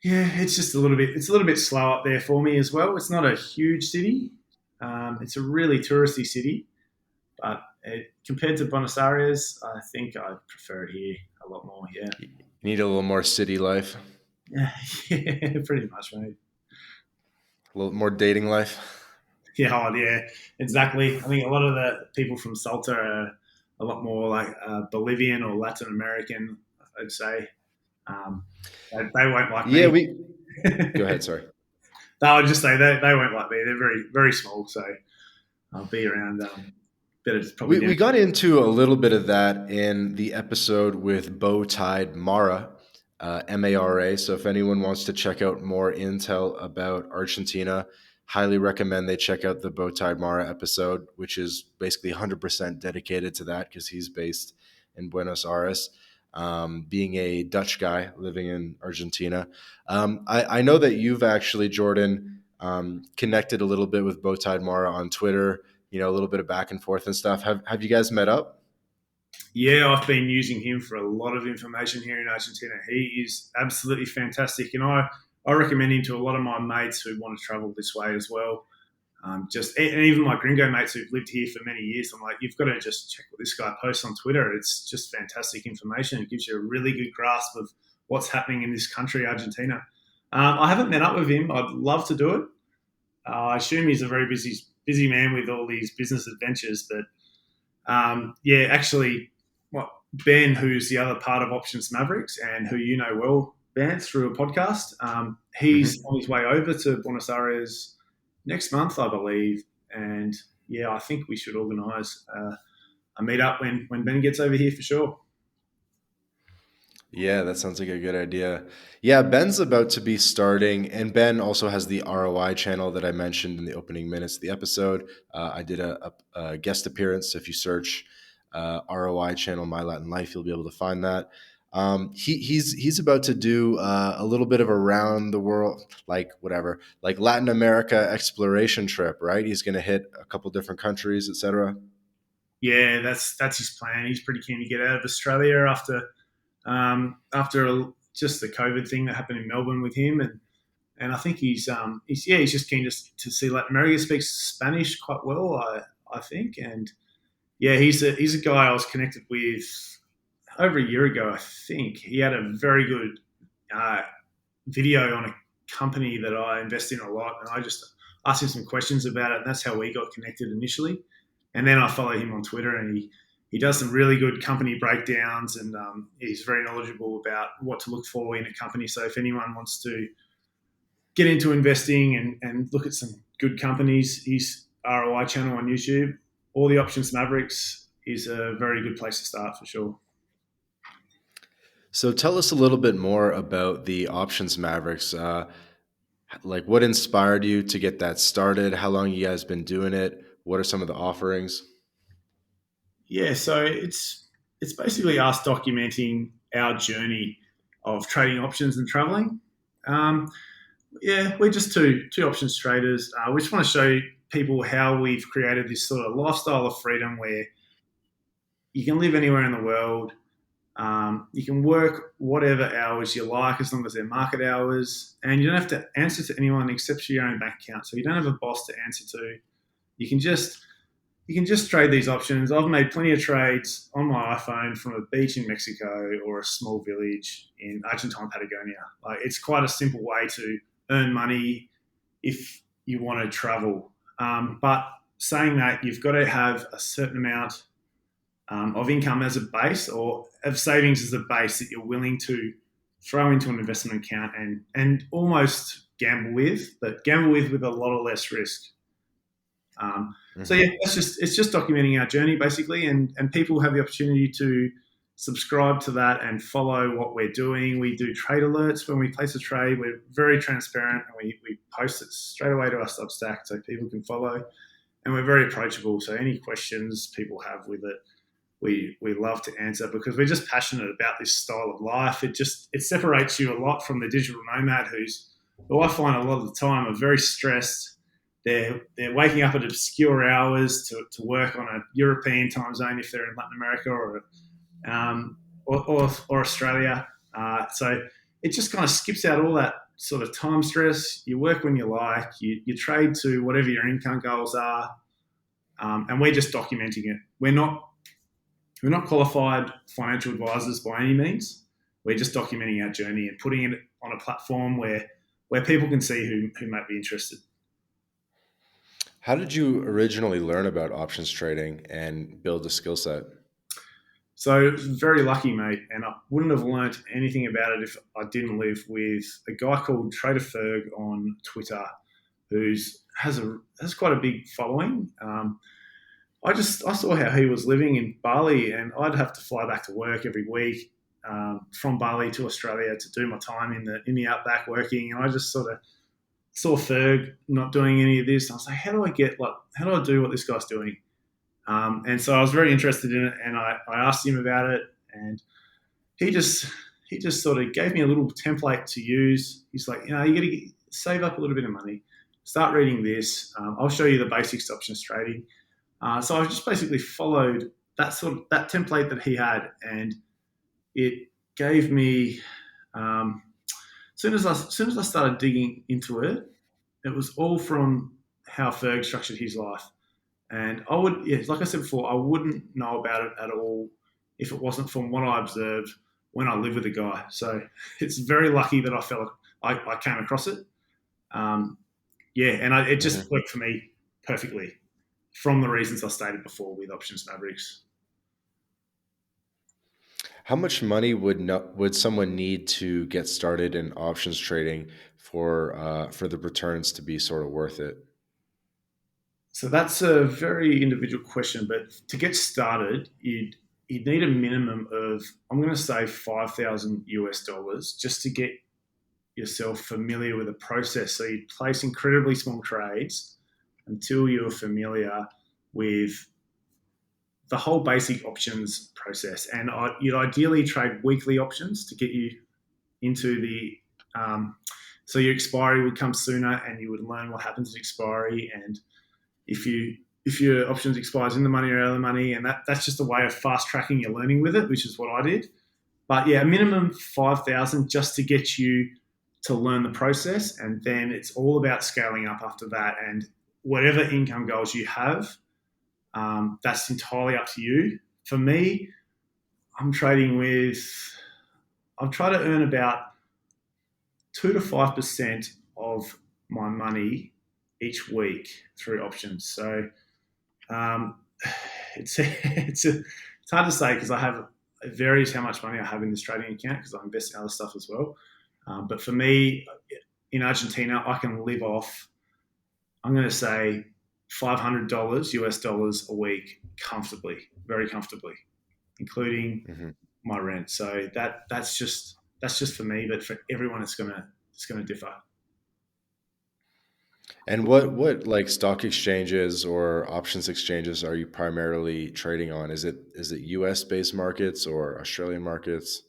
yeah, it's just a little bit slow up there for me as well. It's not a huge city. It's a really touristy city, but compared to Buenos Aires, I think I prefer it here a lot more. Yeah, you need a little more city life. Yeah, pretty much, mate. A little more dating life. Yeah, exactly. I think a lot of the people from Salta are a lot more like Bolivian or Latin American, I'd say. They won't like me. Yeah, go ahead, sorry. No, I would just say they won't like me. They're very, very small, so I'll be around better. Probably we got into a little bit of that in the episode with Bowtied Mara, Mara. So if anyone wants to check out more intel about Argentina, highly recommend they check out the Bowtied Mara episode, which is basically 100% dedicated to that because he's based in Buenos Aires. Being a Dutch guy living in Argentina. I know that you've actually, Jordan, connected a little bit with Bowtied Mara on Twitter, a little bit of back and forth and stuff. Have you guys met up? Yeah, I've been using him for a lot of information here in Argentina. He is absolutely fantastic, and I recommend him to a lot of my mates who want to travel this way as well. And even my gringo mates who've lived here for many years, I'm like, you've got to just check what this guy posts on Twitter. It's just fantastic information. It gives you a really good grasp of what's happening in this country, Argentina. I haven't met up with him. I'd love to do it. I assume he's a very busy man with all these business adventures. But actually, Ben, who's the other part of Options Mavericks and who you know well, Ben, through a podcast, he's on his way over to Buenos Aires next month, I believe, and yeah, I think we should organise a meet-up when Ben gets over here for sure. Yeah, that sounds like a good idea. Yeah, Ben's about to be starting, and Ben also has the ROI channel that I mentioned in the opening minutes of the episode. I did a guest appearance. If you search ROI channel My Latin Life, you'll be able to find that. He's about to do a little bit of a round the world, like whatever, like Latin America exploration trip, right? He's going to hit a couple different countries, etc. Yeah, that's his plan. He's pretty keen to get out of Australia after just the COVID thing that happened in Melbourne with him, and I think he's just keen to see Latin America. He speaks Spanish quite well, I think, and yeah, he's a guy I was connected with over a year ago. I think he had a very good uh, video on a company that I invest in a lot, and I just asked him some questions about it, and that's how we got connected initially. And then I follow him on Twitter, and he does some really good company breakdowns, and he's very knowledgeable about what to look for in a company. So if anyone wants to get into investing and look at some good companies, his ROI channel on YouTube, all the options Mavericks is a very good place to start for sure. So tell us a little bit more about the Options Mavericks. Like, what inspired you to get that started? How long you guys been doing it? What are some of the offerings? Yeah, so it's basically us documenting our journey of trading options and traveling. Um, yeah, we're just two options traders. We just want to show people how we've created this sort of lifestyle of freedom where you can live anywhere in the world. You can work whatever hours you like as long as they're market hours, and you don't have to answer to anyone except for your own bank account. So you don't have a boss to answer to. You can just you can just trade these options. I've made plenty of trades on my iPhone from a beach in Mexico or a small village in Argentine Patagonia. Like it's quite a simple way to earn money if you want to travel. But saying that, you've got to have a certain amount of income as a base or of savings as a base that you're willing to throw into an investment account and almost gamble with, but gamble with a lot of less risk. So Hmm. yeah, it's just documenting our journey basically, and people have the opportunity to subscribe to that and follow what we're doing. We do trade alerts when we place a trade. We're very transparent, and we post it straight away to our Substack so people can follow. And we're very approachable. So any questions people have with it, we love to answer because we're just passionate about this style of life. It separates you a lot from the digital nomad who I find a lot of the time are very stressed. They're waking up at obscure hours to work on a European time zone if they're in Latin America or Australia. So it just kind of skips out all that sort of time stress. You work when you like. You trade to whatever your income goals are, and we're just documenting it. We're not qualified financial advisors by any means. We're just documenting our journey and putting it on a platform where people can see who might be interested. How did you originally learn about options trading and build a skill set? So very lucky, mate, and I wouldn't have learnt anything about it if I didn't live with a guy called Trader Ferg on Twitter, who's has quite a big following. I saw how he was living in Bali, and I'd have to fly back to work every week from Bali to Australia to do my time in the outback working, and I just sort of saw Ferg not doing any of this. I was like, how do I do what this guy's doing? And so I was very interested in it, and I asked him about it, and he just he just sort of gave me a little template to use. He's like, you got to save up a little bit of money, start reading this. I'll show you the basics of options trading. So I just basically followed that template that he had, and it gave me. As soon as I started digging into it, it was all from how Ferg structured his life. And I would, yeah, like I said before, I wouldn't know about it at all if it wasn't from what I observed when I lived with the guy. So it's very lucky that I came across it. Um, yeah, and it just Hmm. worked for me perfectly from the reasons I stated before with Options Mavericks. How much money would someone need to get started in options trading for the returns to be sort of worth it? So that's a very individual question, but to get started, you need a minimum of, I'm going to say $5,000 just to get yourself familiar with the process. So you place incredibly small trades until you're familiar with the whole basic options process. And you'd ideally trade weekly options to get you into the so your expiry would come sooner, and you would learn what happens at expiry. And if your options expires in the money or out of the money, and that's just a way of fast tracking your learning with it, which is what I did. But yeah, a minimum 5,000 just to get you to learn the process, and then it's all about scaling up after that. And whatever income goals you have, that's entirely up to you. For me, I've tried to earn about 2 to 5% of my money each week through options. So it's hard to say because it varies how much money I have in this trading account because I invest in other stuff as well. But for me, in Argentina, I can live off, I'm going to say $500 a week comfortably, very comfortably, including my rent. So that's just for me, but for everyone, it's going to differ. And what like stock exchanges or options exchanges are you primarily trading on? Is it US based markets or Australian markets?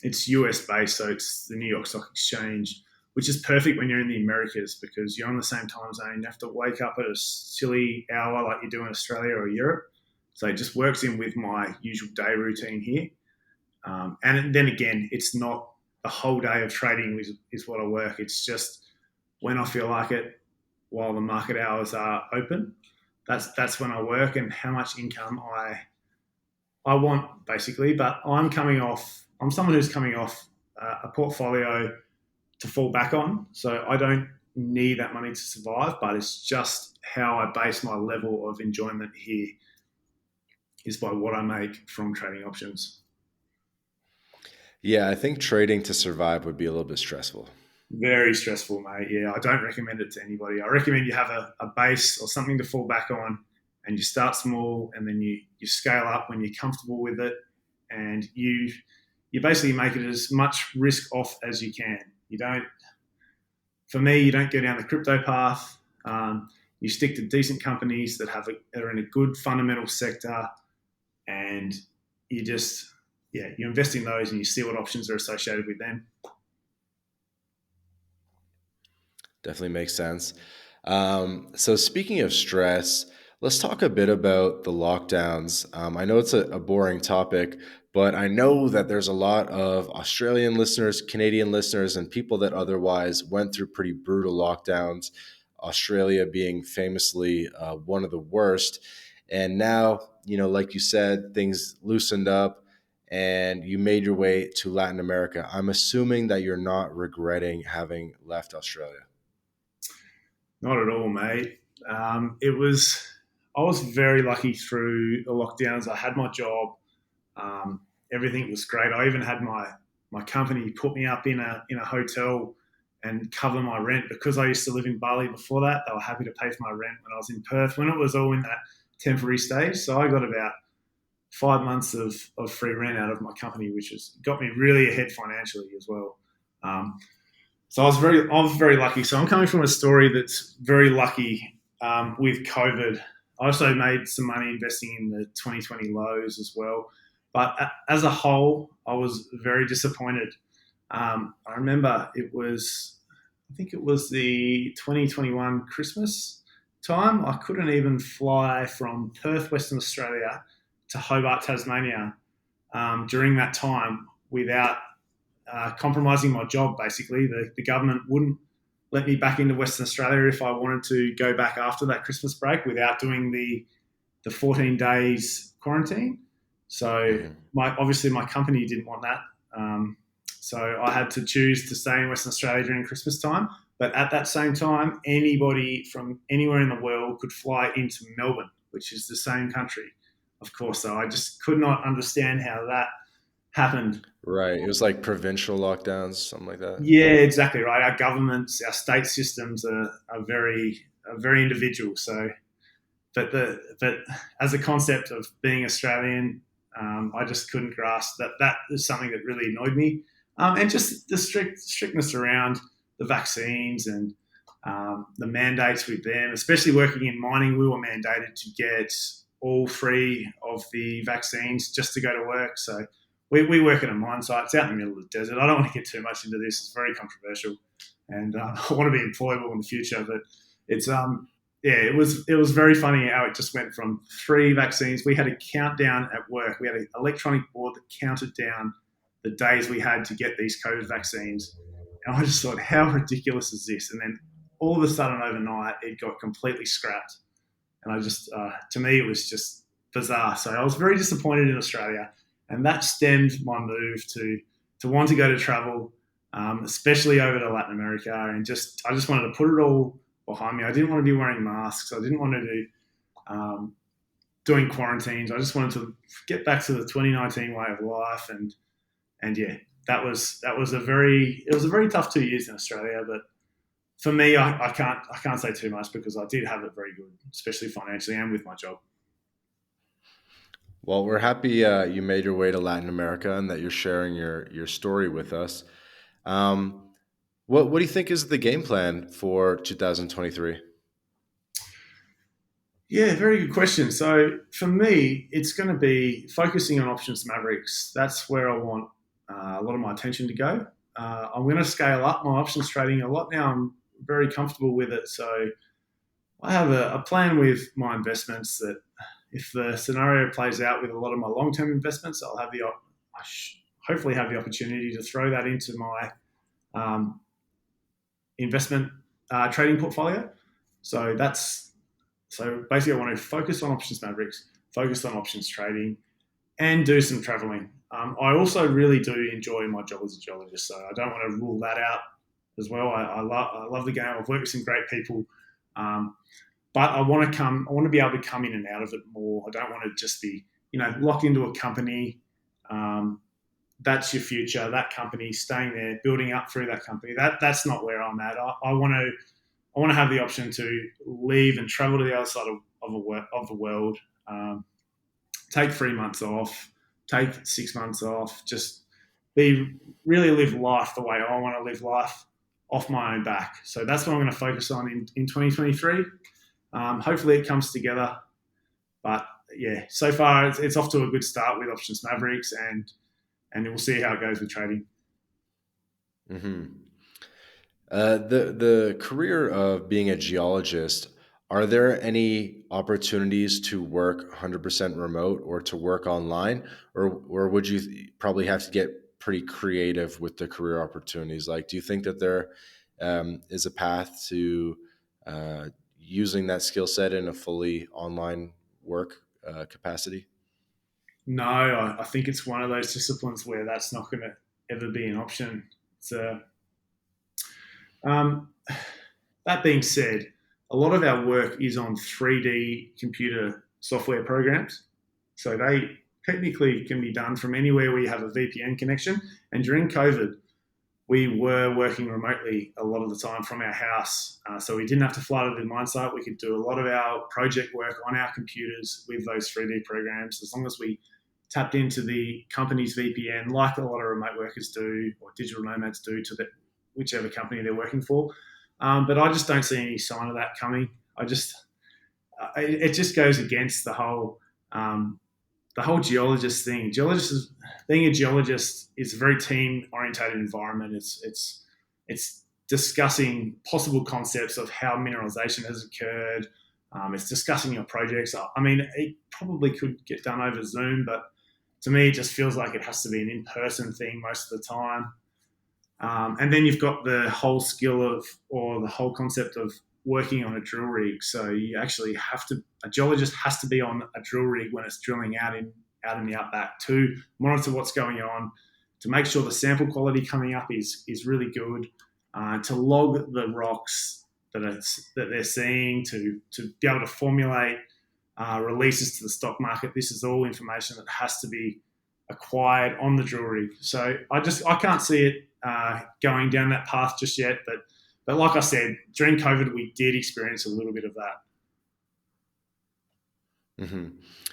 It's US based, so it's the New York Stock Exchange, which is perfect when you're in the Americas because you're on the same time zone. You have to wake up at a silly hour like you do in Australia or Europe. So it just works in with my usual day routine here. And then again, it's not the whole day of trading is what I work. It's just when I feel like it while the market hours are open. That's when I work and how much income I want, basically. But I'm someone who's coming off a portfolio to fall back on. So I don't need that money to survive, but it's just how I base my level of enjoyment here is by what I make from trading options. Yeah, I think trading to survive would be a little bit stressful. Very stressful, mate. Yeah, I don't recommend it to anybody. I recommend you have a base or something to fall back on, and you start small, and then you scale up when you're comfortable with it, and you basically make it as much risk off as you can. For me, you don't go down the crypto path. You stick to decent companies that are in a good fundamental sector, and you invest in those, and you see what options are associated with them. Definitely makes sense. So speaking of stress, let's talk a bit about the lockdowns. I know it's a boring topic, but I know that there's a lot of Australian listeners, Canadian listeners, and people that otherwise went through pretty brutal lockdowns, Australia being famously one of the worst. And now, like you said, things loosened up and you made your way to Latin America. I'm assuming that you're not regretting having left Australia. Not at all, mate. I was very lucky through the lockdowns. I had my job. Everything was great. I even had my company put me up in a hotel and cover my rent because I used to live in Bali before that. They were happy to pay for my rent when I was in Perth, when it was all in that temporary stage. So I got about 5 months of free rent out of my company, which got me really ahead financially as well. So I was very lucky. So I'm coming from a story that's very lucky with COVID. I also made some money investing in the 2020 lows as well. But as a whole, I was very disappointed. I remember I think it was the 2021 Christmas time. I couldn't even fly from Perth, Western Australia to Hobart, Tasmania during that time without compromising my job. Basically, the government wouldn't let me back into Western Australia if I wanted to go back after that Christmas break without doing the 14 days quarantine. So obviously my company didn't want that. So I had to choose to stay in Western Australia during Christmas time. But at that same time, anybody from anywhere in the world could fly into Melbourne, which is the same country, of course. So I just could not understand how that happened. Right. It was like provincial lockdowns, something like that. Yeah, exactly right. Our governments, our state systems are very individual. So, but as a concept of being Australian, I just couldn't grasp that. That is something that really annoyed me, and just the strictness around the vaccines and the mandates with them. Especially working in mining, we were mandated to get all 3 of the vaccines just to go to work. So we work at a mine site. It's out in the middle of the desert. I don't want to get too much into this. It's very controversial, and I want to be employable in the future. But it's it was very funny how it just went from 3 vaccines. We had a countdown at work. We had an electronic board that counted down the days we had to get these COVID vaccines. And I just thought, how ridiculous is this? And then all of a sudden overnight, it got completely scrapped. And I just, to me, it was just bizarre. So I was very disappointed in Australia. And that stemmed my move to want to go to travel, especially over to Latin America. And I just wanted to put it all behind me. I didn't want to be wearing masks. I didn't want to do doing quarantines. I just wanted to get back to the 2019 way of life. And yeah, it was a very tough 2 years in Australia. But for me, I can't say too much because I did have it very good, especially financially and with my job. Well, we're happy you made your way to Latin America and that you're sharing your story with us. What do you think is the game plan for 2023? Yeah, very good question. So for me, it's going to be focusing on options Mavericks. That's where I want a lot of my attention to go. I'm going to scale up my options trading a lot now. I'm very comfortable with it. So I have a plan with my investments that if the scenario plays out with a lot of my long-term investments, I hopefully have the opportunity to throw that into my investment trading portfolio. So basically I want to focus on options Mavericks, focus on options trading, and do some traveling. I also really do enjoy my job as a geologist, so I don't want to rule that out as well. I love the game. I've worked with some great people, but I want to be able to come in and out of it more. I don't want to just be locked into a company. That's your future. That company, staying there, building up through that company. That's not where I'm at. I want to have the option to leave and travel to the other side of the world. Take 3 months off, take 6 months off, just really live life the way I want to live life off my own back. So that's what I'm going to focus on in 2023. Hopefully it comes together. But yeah, so far it's off to a good start with Options Mavericks, and we'll see how it goes with trading. Mm-hmm. The career of being a geologist, are there any opportunities to work 100% remote or to work online, or would you probably have to get pretty creative with the career opportunities? Like, do you think that there is a path to using that skill set in a fully online work capacity? No, I think it's one of those disciplines where that's not going to ever be an option. So, that being said, a lot of our work is on 3D computer software programs. So they technically can be done from anywhere where you have a VPN connection. And during COVID, we were working remotely a lot of the time from our house. So we didn't have to fly to the mine site. We could do a lot of our project work on our computers with those 3D programs, as long as we tapped into the company's VPN, like a lot of remote workers do, or digital nomads do, to whichever company they're working for. But I just don't see any sign of that coming. It just goes against the whole geologist thing. Being a geologist is a very team-orientated environment. It's discussing possible concepts of how mineralization has occurred. It's discussing your projects. I mean, it probably could get done over Zoom, but to me, it just feels like it has to be an in-person thing most of the time. And then you've got the whole the whole concept of working on a drill rig. So you actually a geologist has to be on a drill rig when it's drilling out in the outback to monitor what's going on, to make sure the sample quality coming up is really good, to log the rocks that they're seeing, to be able to formulate releases to the stock market. This is all information that has to be acquired on the drill rig. So I can't see it going down that path just yet, but like I said, during COVID, we did experience a little bit of that. Hmm.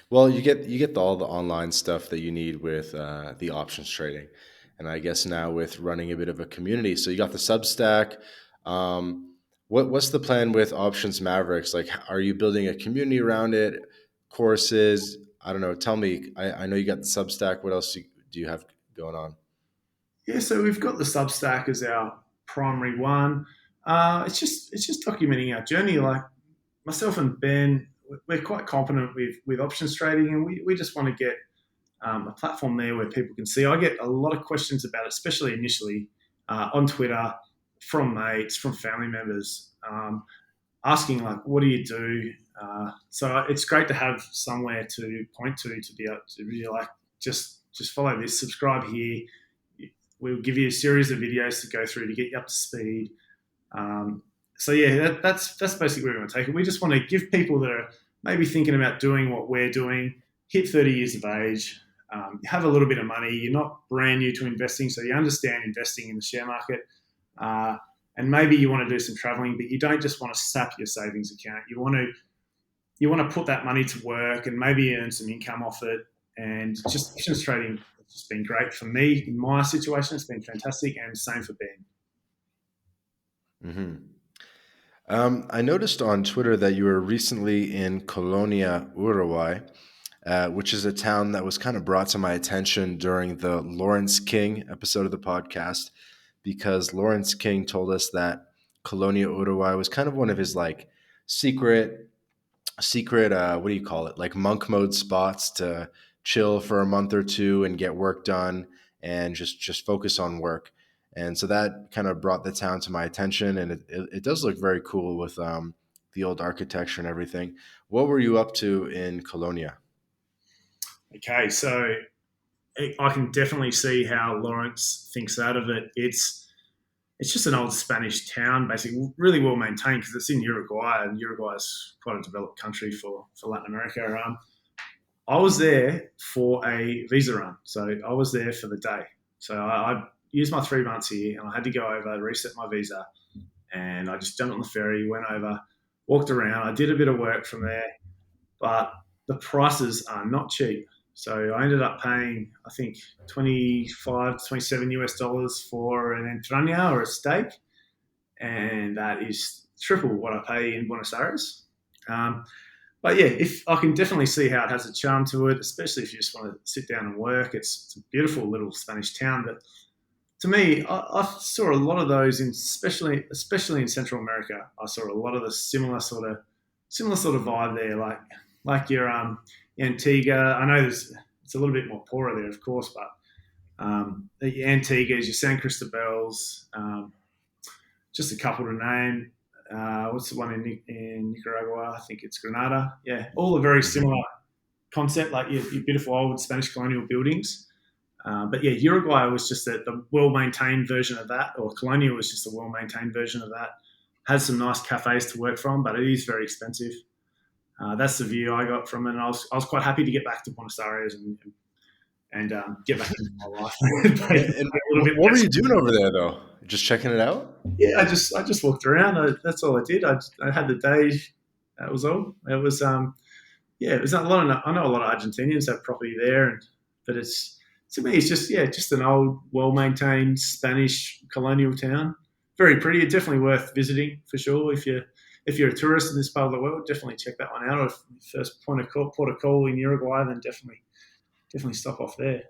Well, you get all the online stuff that you need with the options trading, and I guess now with running a bit of a community. So you got the Substack. What's the plan with Options Mavericks? Like, are you building a community around it? Courses? I don't know. Tell me. I know you got the Substack. What else do you have going on? Yeah, so we've got the Substack as our primary one. It's just documenting our journey. Like myself and Ben, we're quite competent with options trading, and we just want to get a platform there where people can see. I get a lot of questions about it, especially initially on Twitter from mates, from family members, asking like, "What do you do?" So it's great to have somewhere to point to be able to really like just follow this, subscribe here. We'll give you a series of videos to go through to get you up to speed. Um, so yeah, that's basically where we're going to take it. We just want to give people that are maybe thinking about doing what we're doing, hit 30 years of age, you have a little bit of money, you're not brand new to investing, so you understand investing in the share market, uh, and maybe you want to do some traveling, but you don't just want to sap your savings account. You want to put that money to work and maybe earn some income off it. And just options trading has just been great for me in my situation. It's been fantastic, and same for Ben. Hmm. I noticed on Twitter that you were recently in Colonia, Uruguay, which is a town that was kind of brought to my attention during the Lawrence King episode of the podcast, because Lawrence King told us that Colonia, Uruguay was kind of one of his like secret, what do you call it? Like monk mode spots to chill for a month or two and get work done and just focus on work. And so that kind of brought the town to my attention, and it does look very cool with the old architecture and everything. What were you up to in Colonia? Okay, so I can definitely see how Lawrence thinks that of it. It's just an old Spanish town, basically, really well maintained because it's in Uruguay, and Uruguay is quite a developed country for Latin America. I was there for a visa run, so I was there for the day. So I used my 3 months here, and I had to go over, reset my visa, and I just jumped on the ferry, went over, walked around. I did a bit of work from there, but the prices are not cheap. So I ended up paying, I think, 25 to 27 US dollars for an entraña or a steak, and that is triple what I pay in Buenos Aires. Um, but yeah, if I can definitely see how it has a charm to it, especially if you just want to sit down and work. It's a beautiful little Spanish town. But to me, I saw a lot of those, especially in Central America. I saw a lot of the similar sort of vibe there, like your Antigua. I know it's a little bit more poorer there, of course, but the Antiguas, your San Cristobals, just a couple to name. What's the one in Nicaragua? I think it's Granada. Yeah, all a very similar concept, like your beautiful old Spanish colonial buildings. But yeah, Uruguay was just the well-maintained version of that, or Colonia was just a well-maintained version of that. Has some nice cafes to work from, but it is very expensive. That's the view I got from it, and I was quite happy to get back to Buenos Aires and get back into my life. And A little bit what were less. you doing over there though? Just checking it out? Yeah, I just walked around. That's all I did. I had the day. That was all. It was yeah. It was a lot of. I know a lot of Argentinians have property there, but it's to me it's just an old, well maintained Spanish colonial town. Very pretty. It's definitely worth visiting for sure. If you're a tourist in this part of the world, definitely check that one out. Or if first port of call in Uruguay, then definitely stop off there.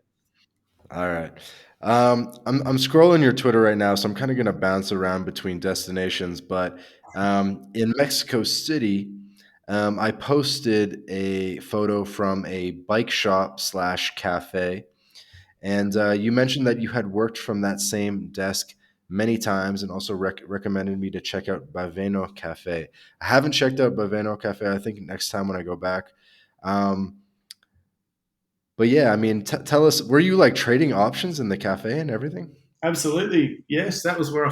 All right. I'm scrolling your Twitter right now, so I'm kind of going to bounce around between destinations. But in Mexico City, I posted a photo from a bike shop slash cafe, and you mentioned that you had worked from that same desk many times, and also recommended me to check out Baveno Cafe. I haven't checked out Baveno Cafe. I think next time when I go back. Um, but yeah, I mean, tell us, were you like trading options in the cafe and everything? Absolutely, yes. That was where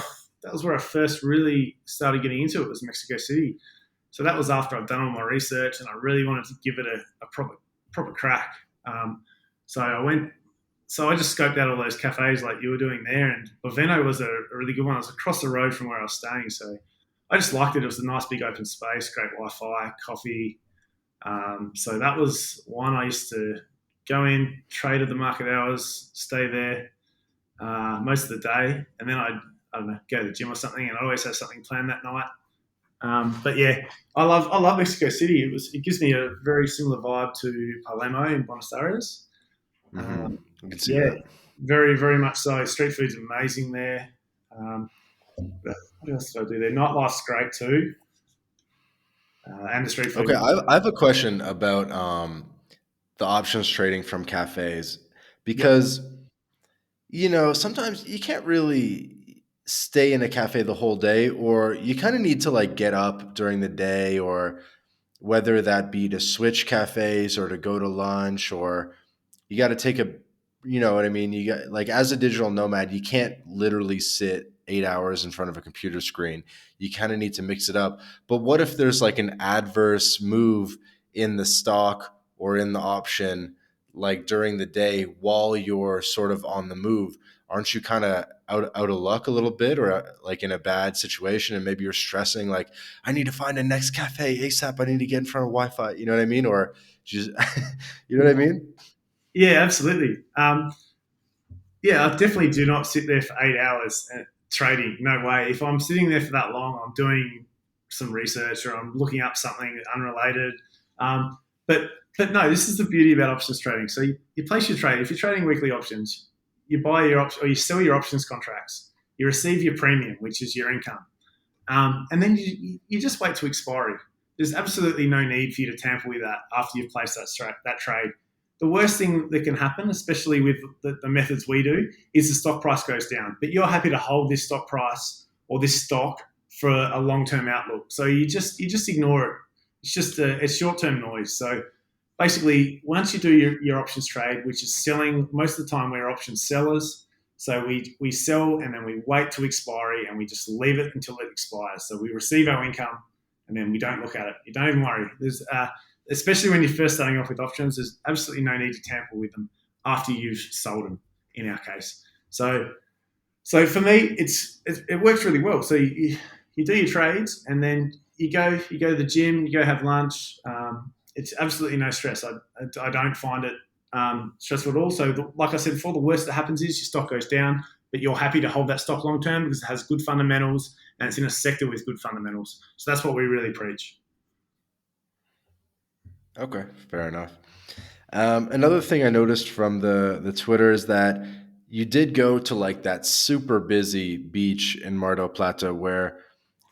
I first really started getting into it. Was Mexico City. So that was after I'd done all my research, and I really wanted to give it a proper crack. So I went. So I just scoped out all those cafes like you were doing there, and Boveno was a really good one. It was across the road from where I was staying, so I just liked it. It was a nice big open space, great Wi-Fi, coffee. So that was one. I used to go in, trade at the market hours, stay there most of the day, and then I don't know, go to the gym or something, and I always have something planned that night. But yeah, I love Mexico City. It gives me a very similar vibe to Palermo in Buenos Aires. Mm-hmm. I can see Yeah, that. very very much so. Street food's amazing there. Um, what else did I do there? Nightlife's great too, and the street Okay, food. I have a question about the options trading from cafes Yep. because sometimes you can't really stay in a cafe the whole day, or you kind of need to like get up during the day, or whether that be to switch cafes or to go to lunch, or you got to take a, you know what I mean? You got like as a digital nomad, you can't literally sit 8 hours in front of a computer screen. You kind of need to mix it up. But what if there's like an adverse move in the stock or in the option, like during the day while you're sort of on the move? Aren't you kind of out of luck a little bit, or like in a bad situation, and maybe you're stressing like, I need to find a next cafe ASAP. I need to get in front of Wi-Fi. You know what I mean? Or just, you know what I mean? Yeah, absolutely. Yeah, I definitely do not sit there for 8 hours trading. No way. If I'm sitting there for that long, I'm doing some research or I'm looking up something unrelated. Um, but but no, this is the beauty about options trading. So you place your trade. If you're trading weekly options, you buy your option or you sell your options contracts. You receive your premium, which is your income, and then you just wait to expiry. There's absolutely no need for you to tamper with that after you've placed that trade. The worst thing that can happen, especially with the methods we do, is the stock price goes down. But you're happy to hold this stock price or this stock for a long-term outlook. So you just ignore it. It's short-term noise. So basically, once you do your options trade, which is selling, most of the time we're option sellers. So we sell and then we wait to expiry and we just leave it until it expires. So we receive our income and then we don't look at it. You don't even worry. Especially when you're first starting off with options, there's absolutely no need to tamper with them after you've sold them. In our case, so for me, it works really well. So you do your trades and then you go to the gym, you go have lunch. It's absolutely no stress. I don't find it stressful at all. So like I said before, the worst that happens is your stock goes down, but you're happy to hold that stock long term because it has good fundamentals and it's in a sector with good fundamentals. So that's what we really preach. Okay, fair enough. Another thing I noticed from the Twitter is that you did go to like that super busy beach in Mar del Plata, where,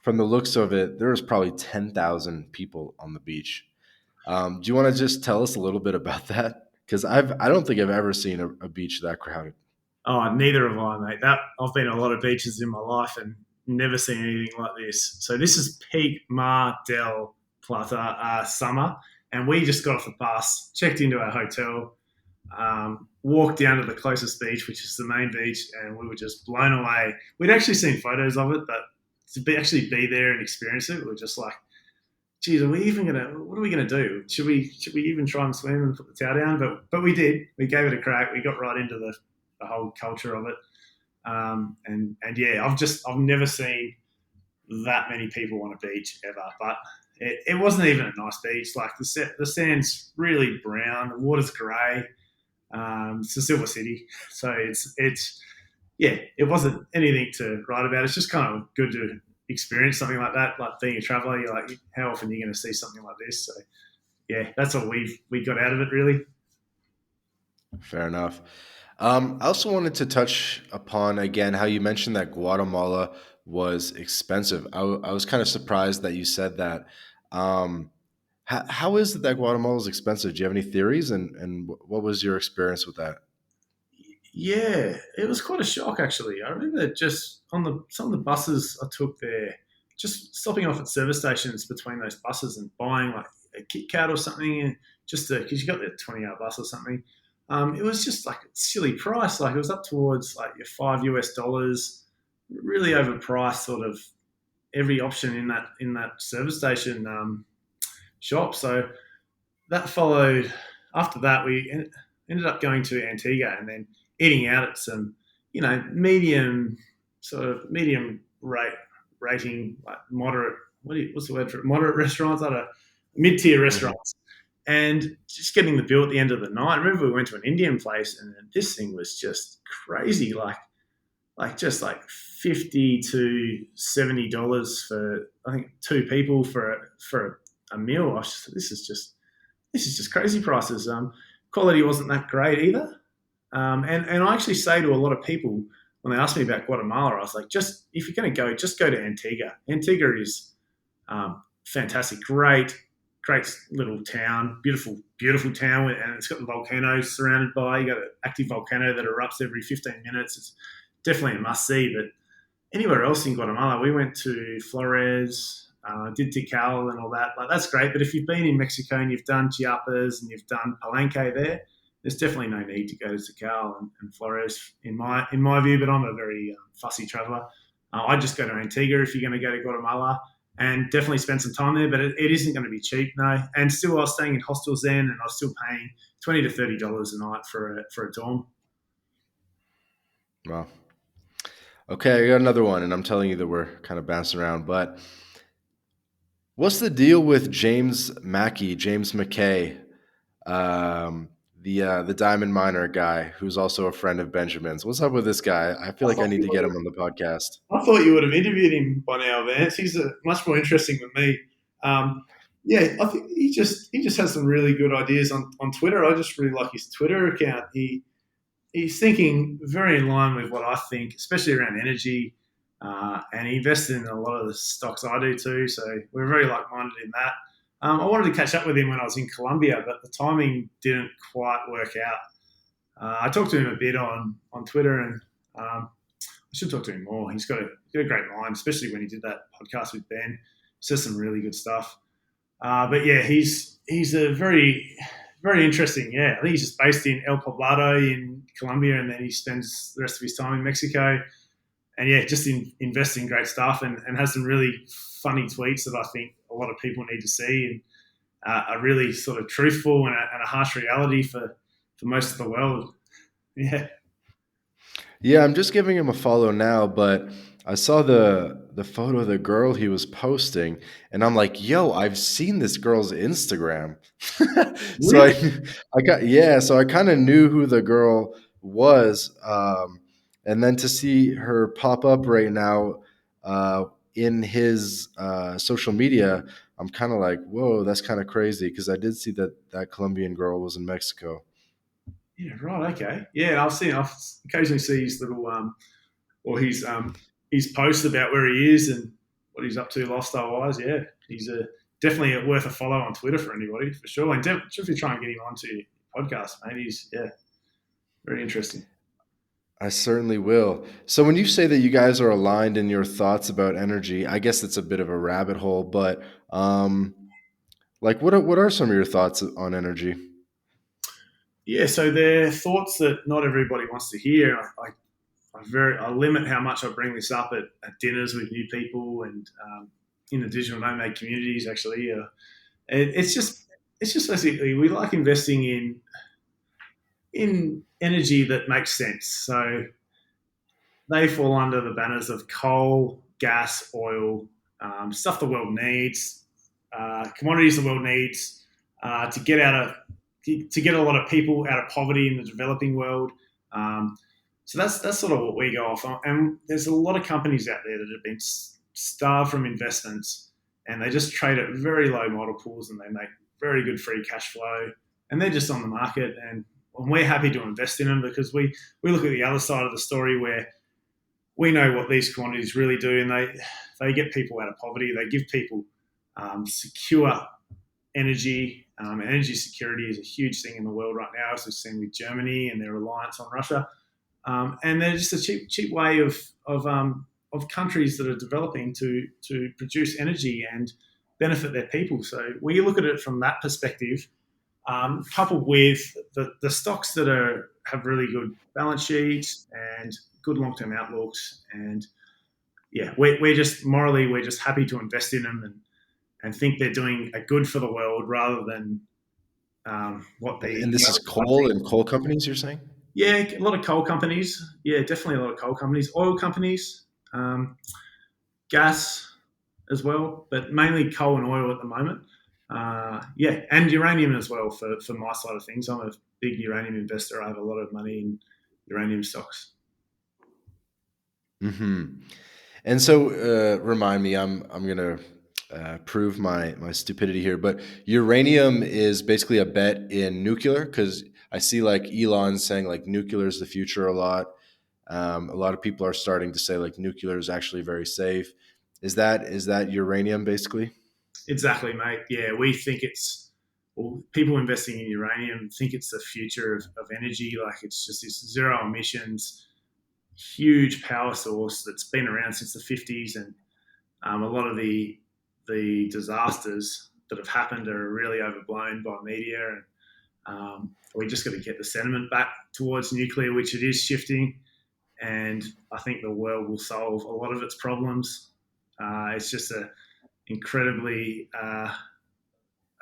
from the looks of it, there was probably 10,000 people on the beach. Do you want to just tell us a little bit about that? Because I don't think I've ever seen a beach that crowded. Oh, neither have I, mate. I've been to a lot of beaches in my life and never seen anything like this. So this is peak Mar del Plata summer, and we just got off the bus, checked into our hotel, walked down to the closest beach, which is the main beach, and we were just blown away. We'd actually seen photos of it, but actually be there and experience it, we were just like, geez, are we even gonna? What are we gonna do? Should we even try and swim and put the towel down? But we did. We gave it a crack. We got right into the whole culture of it. And yeah, I've never seen that many people on a beach ever. But it wasn't even a nice beach. Like the sand's really brown, the water's grey. It's a silver city, so it's yeah, it wasn't anything to write about. It's just kind of good to experience something like that. Like being a traveller, you're like, how often are you going to see something like this? So yeah, that's what we got out of it really. Fair enough. I also wanted to touch upon again how you mentioned that Guatemala was expensive. I was kind of surprised that you said that. Um, how is it that Guatemala is expensive? Do you have any theories, and what was your experience with that? Yeah, it was quite a shock actually. I remember just on the some of the buses I took there, just stopping off at service stations between those buses and buying like a Kit Kat or something, and just because you got the 20-hour bus or something. It was just like a silly price. Like it was up towards like your $5 US, really overpriced. Sort of every option in that service station shop. So that followed. After that, we ended up going to Antigua and then eating out at some, medium medium rating, like moderate. What's the word for it? Moderate restaurants? I don't know, mid tier Mhm. restaurants. and just getting the bill at the end of the night. I remember we went to an Indian place, and this thing was just crazy, just like $50 to $70 for, I think, two people for a meal. This is just crazy prices. Quality wasn't that great either. And I actually say to a lot of people when they ask me about Guatemala, I was like, just if you're going to go, just go to Antigua. Antigua is fantastic, great little town, beautiful town, and it's got the volcanoes surrounded by. You got an active volcano that erupts every 15 minutes. It's definitely a must see. But anywhere else in Guatemala, we went to Flores, did Tikal and all that. Like, that's great. But if you've been in Mexico and you've done Chiapas and you've done Palenque there's definitely no need to go to Tikal and Flores in my view. But I'm a very fussy traveller. I just go to Antigua if you're going to go to Guatemala, and definitely spend some time there. But it isn't going to be cheap, no. And still, I was staying in hostels then, and I was still paying $20 to $30 a night for a dorm. Wow. Okay, I got another one, and I'm telling you that we're kind of bouncing around, but what's the deal with James McKay, the diamond miner guy who's also a friend of Benjamin's? What's up with this guy? I feel like I need to get him on the podcast. I thought you would have interviewed him by now, Vance. He's much more interesting than me. Yeah, I think he just has some really good ideas on Twitter. I just really like his Twitter account. He's thinking very in line with what I think, especially around energy, and he invested in a lot of the stocks I do too. So we're very like-minded in that. I wanted to catch up with him when I was in Colombia, but the timing didn't quite work out. I talked to him a bit on Twitter, and I should talk to him more. He's got a great mind, especially when he did that podcast with Ben. He says some really good stuff. But yeah, he's a very, very interesting. Yeah, I think he's just based in El Poblado in Colombia, and then he spends the rest of his time in Mexico. And yeah, just invests in great stuff, and has some really funny tweets that I think a lot of people need to see, and are really sort of truthful and a harsh reality for most of the world. Yeah. Yeah, I'm just giving him a follow now, but I saw the photo of the girl he was posting, and I'm like, yo, I've seen this girl's Instagram. So so I kind of knew who the girl was. And then to see her pop up right now in his social media, I'm kind of like, whoa, that's kind of crazy, because I did see that Colombian girl was in Mexico. Yeah, right. Okay. Yeah, I've occasionally see his little or his posts about where he is and what he's up to lifestyle wise. Yeah, he's definitely worth a follow on Twitter for anybody for sure. And definitely try and get him onto your podcast, mate. He's very interesting. I certainly will. So when you say that you guys are aligned in your thoughts about energy, I guess it's a bit of a rabbit hole, but like what are some of your thoughts on energy? Yeah, so they're thoughts that not everybody wants to hear. I limit how much I bring this up at dinners with new people and in the digital nomad communities. Actually, it's just basically we like investing in energy that makes sense. So they fall under the banners of coal, gas, oil, stuff the world needs, commodities the world needs to get a lot of people out of poverty in the developing world. So that's sort of what we go off on. And there's a lot of companies out there that have been starved from investments, and they just trade at very low multiples, and they make very good free cash flow, and they're just on the market. And we're happy to invest in them because we look at the other side of the story where we know what these commodities really do, and they get people out of poverty. They give people secure energy. Energy security is a huge thing in the world right now, as we've seen with Germany and their reliance on Russia. And they're just a cheap way of countries that are developing to produce energy and benefit their people. So we look at it from that perspective, coupled with the stocks that have really good balance sheets and good long-term outlooks. And yeah, we're just happy to invest in them and think they're doing a good for the world rather than what they. And this is coal companies, you're saying? Yeah, a lot of coal companies. Yeah, definitely a lot of coal companies, oil companies, gas as well, but mainly coal and oil at the moment. Yeah, and uranium as well for my side of things. I'm a big uranium investor. I have a lot of money in uranium stocks. Hmm. And so, remind me, I'm gonna prove my stupidity here, but uranium is basically a bet in nuclear because I see like Elon saying like nuclear is the future a lot. A lot of people are starting to say like nuclear is actually very safe. Is that uranium basically? Exactly, mate. Yeah, we think it's, well, people investing in uranium think it's the future of energy. Like it's just this zero emissions, huge power source that's been around since the 50s, and a lot of the disasters that have happened are really overblown by media, and we just got to get the sentiment back towards nuclear, which it is shifting, and I think the world will solve a lot of its problems. It's just an incredibly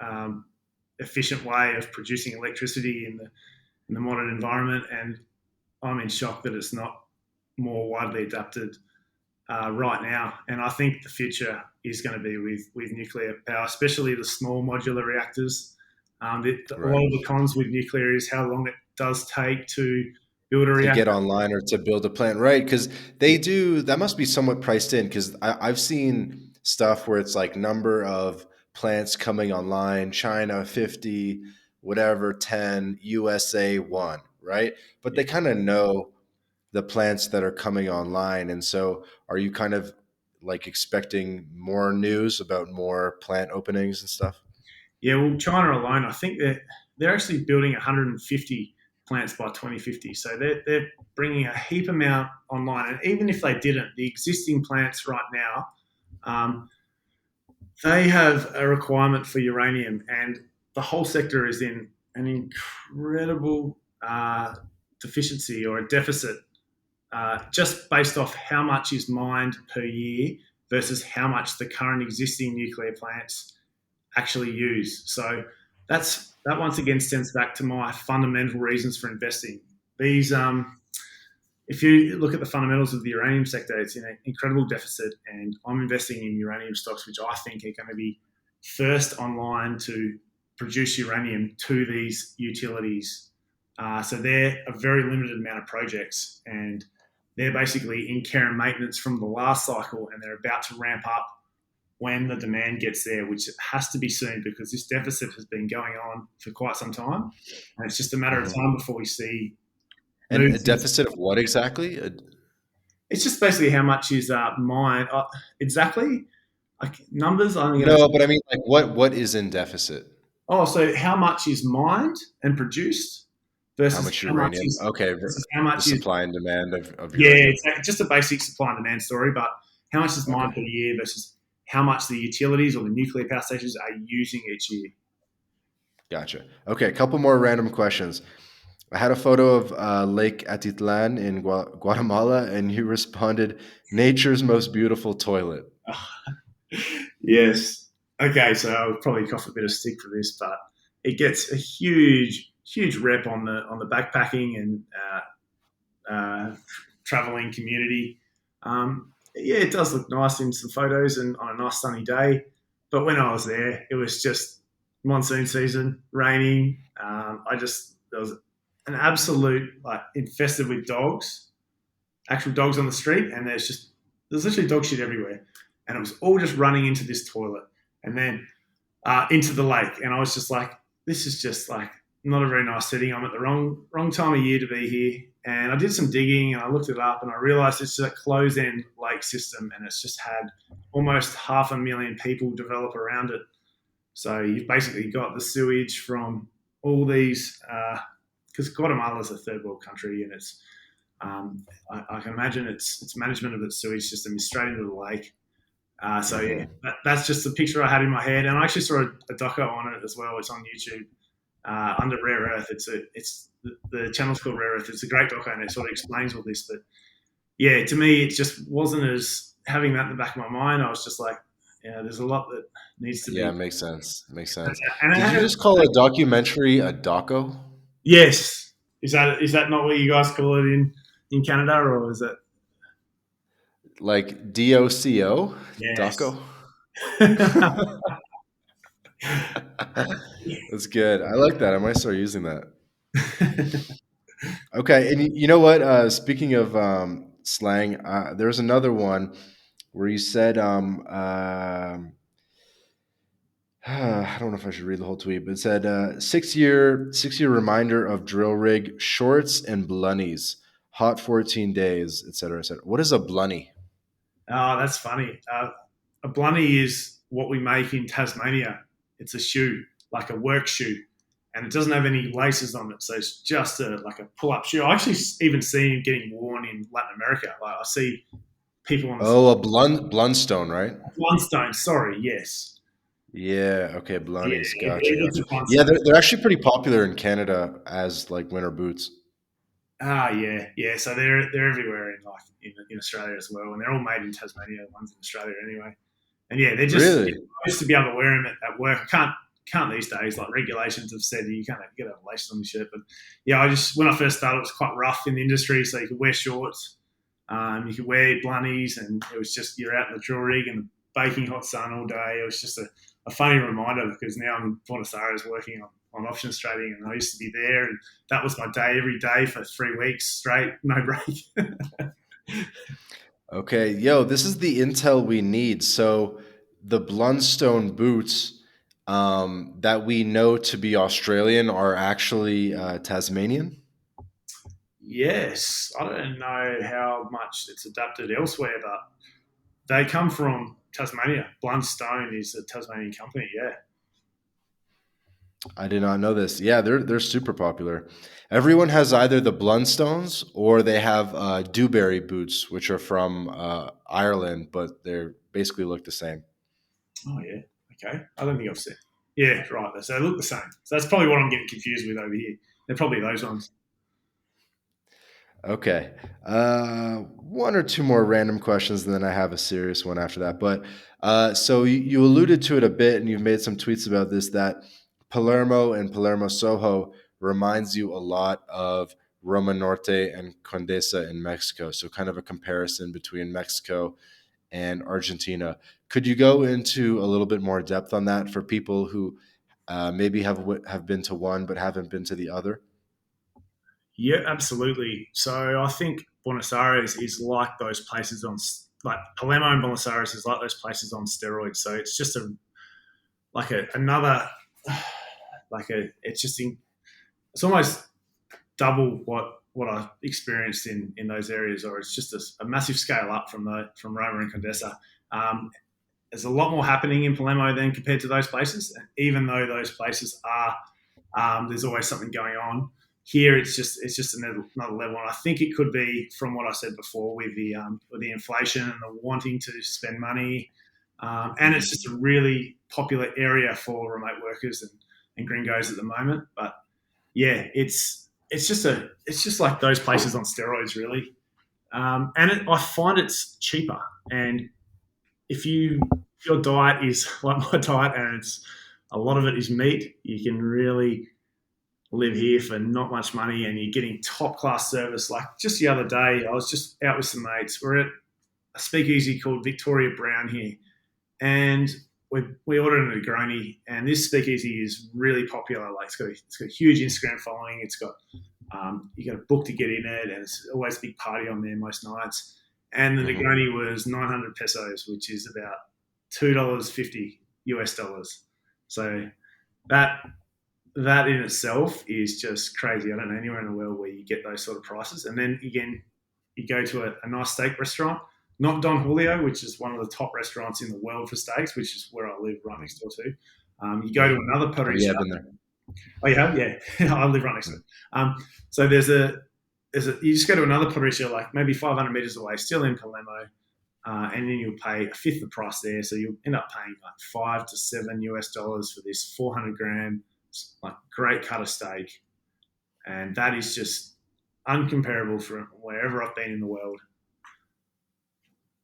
um, efficient way of producing electricity in the modern environment, and I'm in shock that it's not more widely adapted right now. And I think the future is going to be with nuclear power, especially the small modular reactors. A lot Right. of the cons with nuclear is how long it does take to build a To get reactor. online or to build a plant, right? Because they do that must be somewhat priced in. Because I've seen stuff where it's like number of plants coming online, China 50, whatever 10, USA 1, right? But Yeah. they kind of know the plants that are coming online, and so are you kind of like expecting more news about more plant openings and stuff? Yeah, well, China alone, I think they're actually building 150 plants by 2050. So they're bringing a heap amount online. And even if they didn't, the existing plants right now, um, they have a requirement for uranium, and the whole sector is in an incredible deficiency or a deficit, just based off how much is mined per year versus how much the current existing nuclear plants actually use. So that once again stems back to my fundamental reasons for investing. These, if you look at the fundamentals of the uranium sector, it's in an incredible deficit, and I'm investing in uranium stocks, which I think are going to be first online to produce uranium to these utilities. So they're a very limited amount of projects, and they're basically in care and maintenance from the last cycle, and they're about to ramp up when the demand gets there, which has to be soon because this deficit has been going on for quite some time. And it's just a matter of Mhm. time before we see And a moves. deficit of what exactly? It's just basically how much is mined. Exactly. Like numbers, I'm going to say, No, but I mean, like, what is in deficit? oh, so how much is mined and produced How versus much how much uranium? is, Okay, versus how the much is, supply and demand of yeah, uranium. it's just a basic supply and demand story, but how much is mined Okay, per year versus how much the utilities or the nuclear power stations are using each year. gotcha. Okay, a couple more random questions. I had a photo of Lake Atitlan in Guatemala, and you responded, "Nature's most beautiful toilet." Yes. Okay, so I'll probably cough a bit of stick for this, but it gets a huge rep on the backpacking and traveling community. Yeah, it does look nice in some photos and on a nice sunny day. But when I was there, it was just monsoon season, raining. I just there was an absolute like infested with dogs, actual dogs on the street, and there's literally dog shit everywhere, and it was all just running into this toilet and then into the lake, and I was just like, this is just like not a very nice setting. I'm at the wrong time of year to be here, and I did some digging and I looked it up and I realised it's a closed end lake system, and it's just had almost 500,000 people develop around it. So you've basically got the sewage from all these, because Guatemala is a third world country, and I can imagine its management of its sewage system is straight into the lake. So yeah, Hmm. that's just the picture I had in my head, and I actually saw a doco on it as well. It's on YouTube under Rare Earth. It's the channel's called Rare Earth. It's a great doco, and it sort of explains all this. But yeah, to me, it just wasn't as having that in the back of my mind. I was just like, yeah, there's a lot that needs to Yeah, be. makes sense. Makes sense. And it Did you had, just call a documentary a doco? yes, is that not what you guys call it in Canada, or is it? Like DOCO? Yes. Doco? That's good. I like that. I might start using that. Okay, and you know what? Speaking of slang, there's another one where you said, I don't know if I should read the whole tweet, but it said 6 year reminder of drill rig shorts and blunnies, hot 14 days, et cetera, et cetera. What is a blunny? Oh, that's funny. A blunny is what we make in Tasmania. It's a shoe, like a work shoe, and it doesn't have any laces on it, so it's just like a pull-up shoe. I actually even see them getting worn in Latin America. Like I see people on the Oh, a blundstone, right? Blundstone. Sorry, yes, Yeah. Okay. yeah, Blunnies. Gotcha. it's a Gotcha. Yeah, Blundstone. they're actually pretty popular in Canada as like winter boots. Ah, yeah, yeah. So they're everywhere in Australia as well, and they're all made in Tasmania. The ones in Australia anyway. And yeah, they're just Really? I used to be able to wear them at work. I can't these days. Like regulations have said you can't get a lace on your shirt. But yeah, I just when I first started, it was quite rough in the industry. So you could wear shorts, you could wear blunnies, and it was just you're out in the drill rig in the baking hot sun all day. It was just a funny reminder because now I'm in Buenos Aires working on options trading, and I used to be there, and that was my day every day for 3 weeks straight, no break. Okay. Yo, this is the intel we need. So the Blundstone boots that we know to be Australian are actually Tasmanian. Yes, I don't know how much it's adapted elsewhere, but they come from Tasmania. Blundstone is a Tasmanian company. Yeah. I did not know this. Yeah, they're super popular. Everyone has either the Blundstones or they have Dewberry boots, which are from Ireland, but they're basically look the same. Oh yeah. Okay. I don't think I've seen. Yeah, right. So they look the same. So that's probably what I'm getting confused with over here. They're probably those ones. Okay. One or two more random questions, and then I have a serious one after that. But so you alluded to it a bit, and you've made some tweets about this that Palermo and Palermo Soho reminds you a lot of Roma Norte and Condesa in Mexico. So kind of a comparison between Mexico and Argentina. Could you go into a little bit more depth on that for people who maybe have been to one but haven't been to the other? Yeah, absolutely. So I think Buenos Aires is like those places like Palermo and Buenos Aires is like those places on steroids. So it's just another like a it's just it's almost double what I experienced in those areas, or it's just a massive scale up from Roma and Condesa. Um, there's a lot more happening in Palermo than compared to those places, even though those places are there's always something going on. Here, it's just another level, and I think it could be from what I said before with the inflation and the wanting to spend money, and it's just a really popular area for remote workers and gringos at the moment. But yeah, it's just like those places on steroids, really. I find it's cheaper, and if your diet is like my diet, and it's a lot of it is meat, you can really live here for not much money, and you're getting top class service. Like just the other day, I was just out with some mates. We're at a speakeasy called Victoria Brown here, and we ordered a Negroni, and this speakeasy is really popular. Like it's got a huge Instagram following. It's got you got a book to get in it, and it's always a big party on there most nights. And the Hmm. Negroni was 900 pesos, which is about $2.50 US dollars. So that that in itself is just crazy. I don't know anywhere in the world where you get those sort of prices. And then again, you go to a nice steak restaurant, not Don Julio, which is one of the top restaurants in the world for steaks, which is where I live right next door to. You go to another Oh yeah, parisha. I've been there. Oh, you have? Yeah. I live right next to it. So you just go to another parisha, like maybe 500 meters away, still in Palermo, and then you'll pay a fifth the price there. So you'll end up paying like 5 to 7 US dollars for this 400 gram, like great cut of steak. And that is just uncomparable from wherever I've been in the world.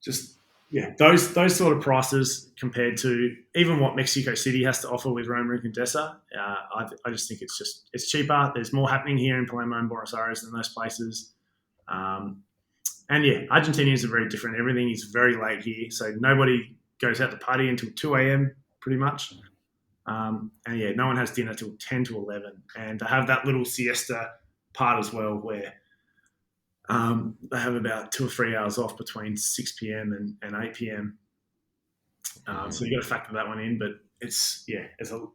Just yeah, those sort of prices compared to even what Mexico City has to offer with Roma and Condesa, I just think it's cheaper. There's more happening here in Palermo and Buenos Aires than those places. Um, and yeah, Argentinians are very different. Everything is very late here, so nobody goes out to party until 2 a.m. pretty much. And yeah, no one has dinner till 10 to 11. And they have that little siesta part as well where they have about 2 or 3 hours off between 6 p.m. and 8 p.m. So you got to factor that one in. But there's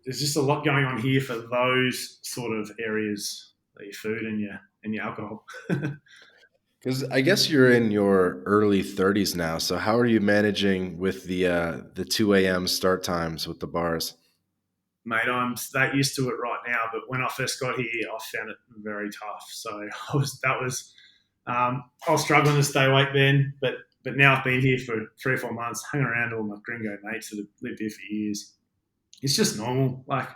just a lot going on here for those sort of areas, your food and your alcohol. Because I guess you're in your early 30s now. So how are you managing with the 2 a.m. start times with the bars? Mate, I'm that used to it right now, but when I first got here, I found it very tough. So I was struggling to stay awake then, but now I've been here for 3 or 4 months, hung around all my gringo mates that have lived here for years. It's just normal. Like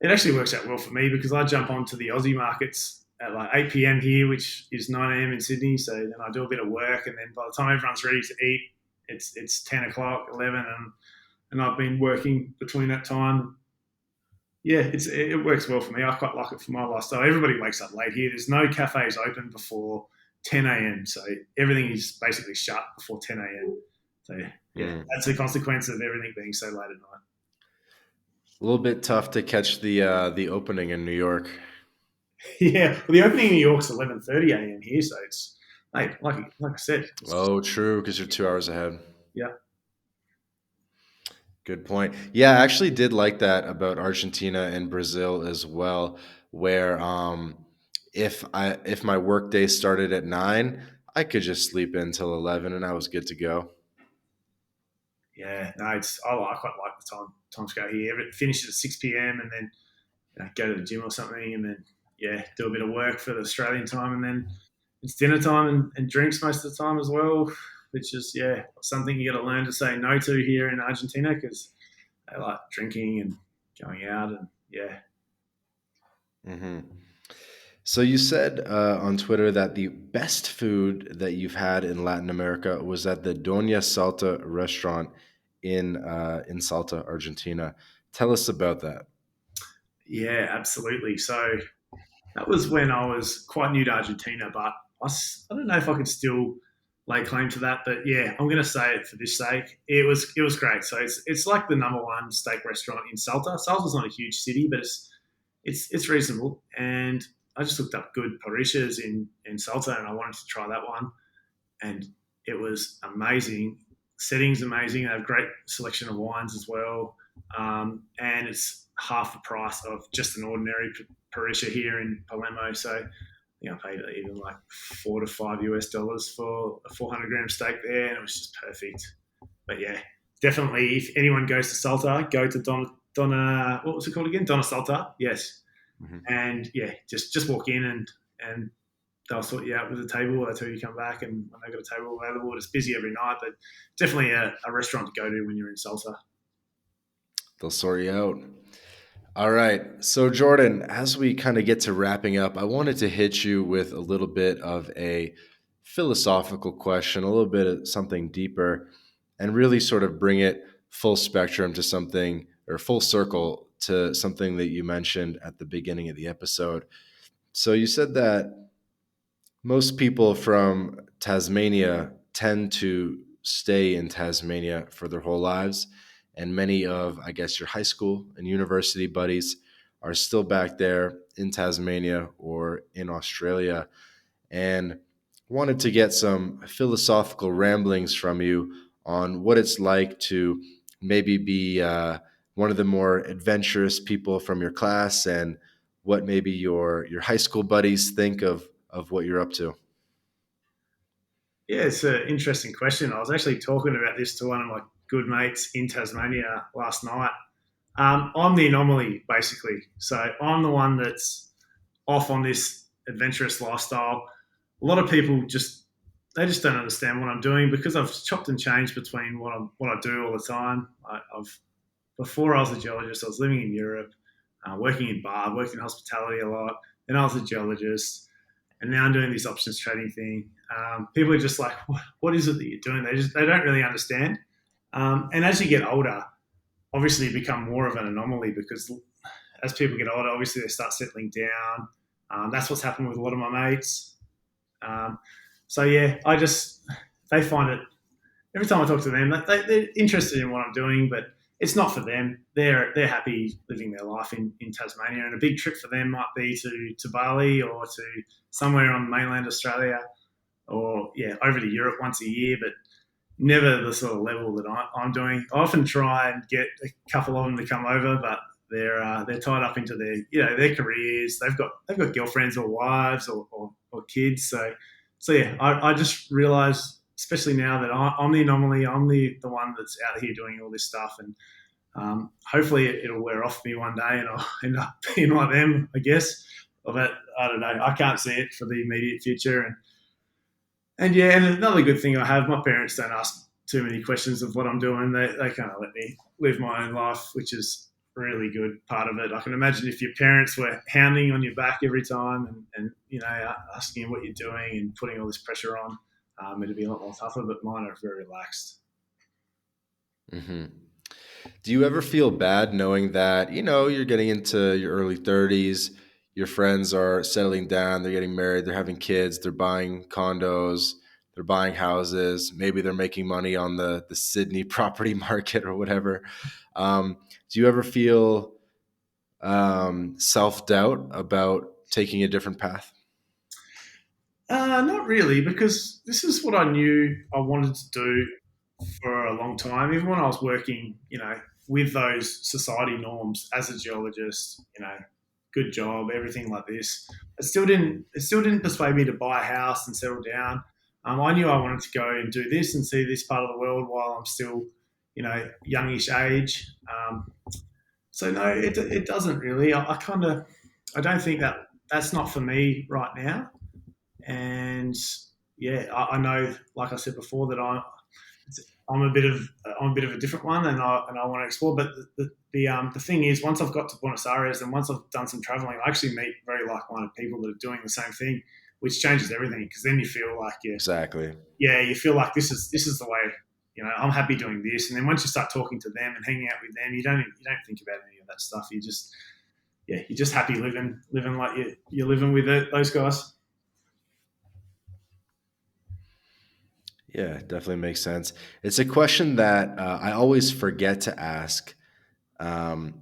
it actually works out well for me because I jump onto the Aussie markets at like 8 p.m. here, which is 9 a.m. in Sydney. So then I do a bit of work, and then by the time everyone's ready to eat, it's 10 o'clock, 11, and I've been working between that time. Yeah, it works well for me. I quite like it for my lifestyle. Everybody wakes up late here. There's no cafes open before 10 a.m. So everything is basically shut before 10 a.m. So yeah, that's the consequence of everything being so late at night. A little bit tough to catch the opening in New York. Yeah, well, the opening in New York's 11:30 a.m. here, so it's late. Like I said. Oh, true, because you're 2 hours ahead. Yeah. Good point. Yeah, I actually did like that about Argentina and Brazil as well, where if my work day started at 9, I could just sleep in till 11 and I was good to go. Yeah, no, I quite like the time scale here. It finishes at 6 p.m. and then go to the gym or something, and then do a bit of work for the Australian time, and then it's dinner time and drinks most of the time as well, which is something you got to learn to say no to here in Argentina because they like drinking and going out and Mm-hmm. So you said on Twitter that the best food that you've had in Latin America was at the Doña Salta restaurant in Salta, Argentina. Tell us about that. Yeah, absolutely. So that was when I was quite new to Argentina, but I don't know if I could still lay claim to that. But yeah, I'm going to say it for this sake. It was great. So it's like the number one steak restaurant in Salta. Salta's not a huge city, but it's reasonable. And I just looked up good parrishas in Salta, and I wanted to try that one. And it was amazing. Setting's amazing. They have a great selection of wines as well. And it's half the price of just an ordinary parisha here in Palermo. So I paid even like $4 to $5 for a 400-gram steak there, and it was just perfect. But yeah, definitely, if anyone goes to Salta, go to Donna. What was it called again? Donna Salta. Yes. Mm-hmm. And yeah, just walk in and they'll sort you out with a table until you come back, and when they've got a table available, it's busy every night, but definitely a restaurant to go to when you're in Salta. They'll sort you out. All right. So Jordan, as we kind of get to wrapping up, I wanted to hit you with a little bit of a philosophical question, a little bit of something deeper, and really sort of bring it full spectrum to something, or full circle to something that you mentioned at the beginning of the episode. So you said that most people from Tasmania tend to stay in Tasmania for their whole lives. And many of, I guess, your high school and university buddies are still back there in Tasmania or in Australia. And wanted to get some philosophical ramblings from you on what it's like to maybe be one of the more adventurous people from your class, and what maybe your high school buddies think of what you're up to. Yeah, it's an interesting question. I was actually talking about this to one of my good mates in Tasmania last night. I'm the anomaly, basically. So I'm the one that's off on this adventurous lifestyle. A lot of people just don't understand what I'm doing because I've chopped and changed between what I do all the time. Before I was a geologist, I was living in Europe, working in bar, worked in hospitality a lot. Then I was a geologist, and now I'm doing this options trading thing. People are just like, "What is it that you're doing?" They don't really understand. And as you get older, obviously you become more of an anomaly because as people get older, obviously they start settling down. That's what's happened with a lot of my mates. So yeah, they find it, every time I talk to them, they're interested in what I'm doing, but it's not for them. They're happy living their life in Tasmania, and a big trip for them might be to Bali or to somewhere on mainland Australia, or over to Europe once a year, but never the sort of level that I'm doing. I often try and get a couple of them to come over, but they're tied up into their careers. They've got girlfriends or wives or kids. So yeah, I just realised, especially now, that I'm the anomaly. I'm the one that's out here doing all this stuff, and hopefully it'll wear off me one day, and I'll end up being like them, I guess. But I don't know. I can't see it for the immediate future. And another good thing I have, my parents don't ask too many questions of what I'm doing. They kind of let me live my own life, which is a really good part of it. I can imagine if your parents were hounding on your back every time and asking you what you're doing and putting all this pressure on, it'd be a lot more tougher, but mine are very relaxed. Mm-hmm. Do you ever feel bad knowing that, you're getting into your early 30s, your friends are settling down, they're getting married, they're having kids, they're buying condos, they're buying houses, maybe they're making money on the Sydney property market or whatever. Do you ever feel self-doubt about taking a different path? Not really, because this is what I knew I wanted to do for a long time. Even when I was working, with those society norms as a geologist, good job, everything like this. It still didn't persuade me to buy a house and settle down. I knew I wanted to go and do this and see this part of the world while I'm still, youngish age. So no, it doesn't really. I don't think that's not for me right now. And I know, like I said before, that I'm a bit of a different one, and I want to explore. But the thing is, once I've got to Buenos Aires and once I've done some traveling, I actually meet very like-minded people that are doing the same thing, which changes everything, because then you feel like exactly. Yeah, you feel like this is the way. I'm happy doing this, and then once you start talking to them and hanging out with them, you don't think about any of that stuff. You're just happy living like you're living with those guys. Yeah, definitely makes sense. It's a question that I always forget to ask, but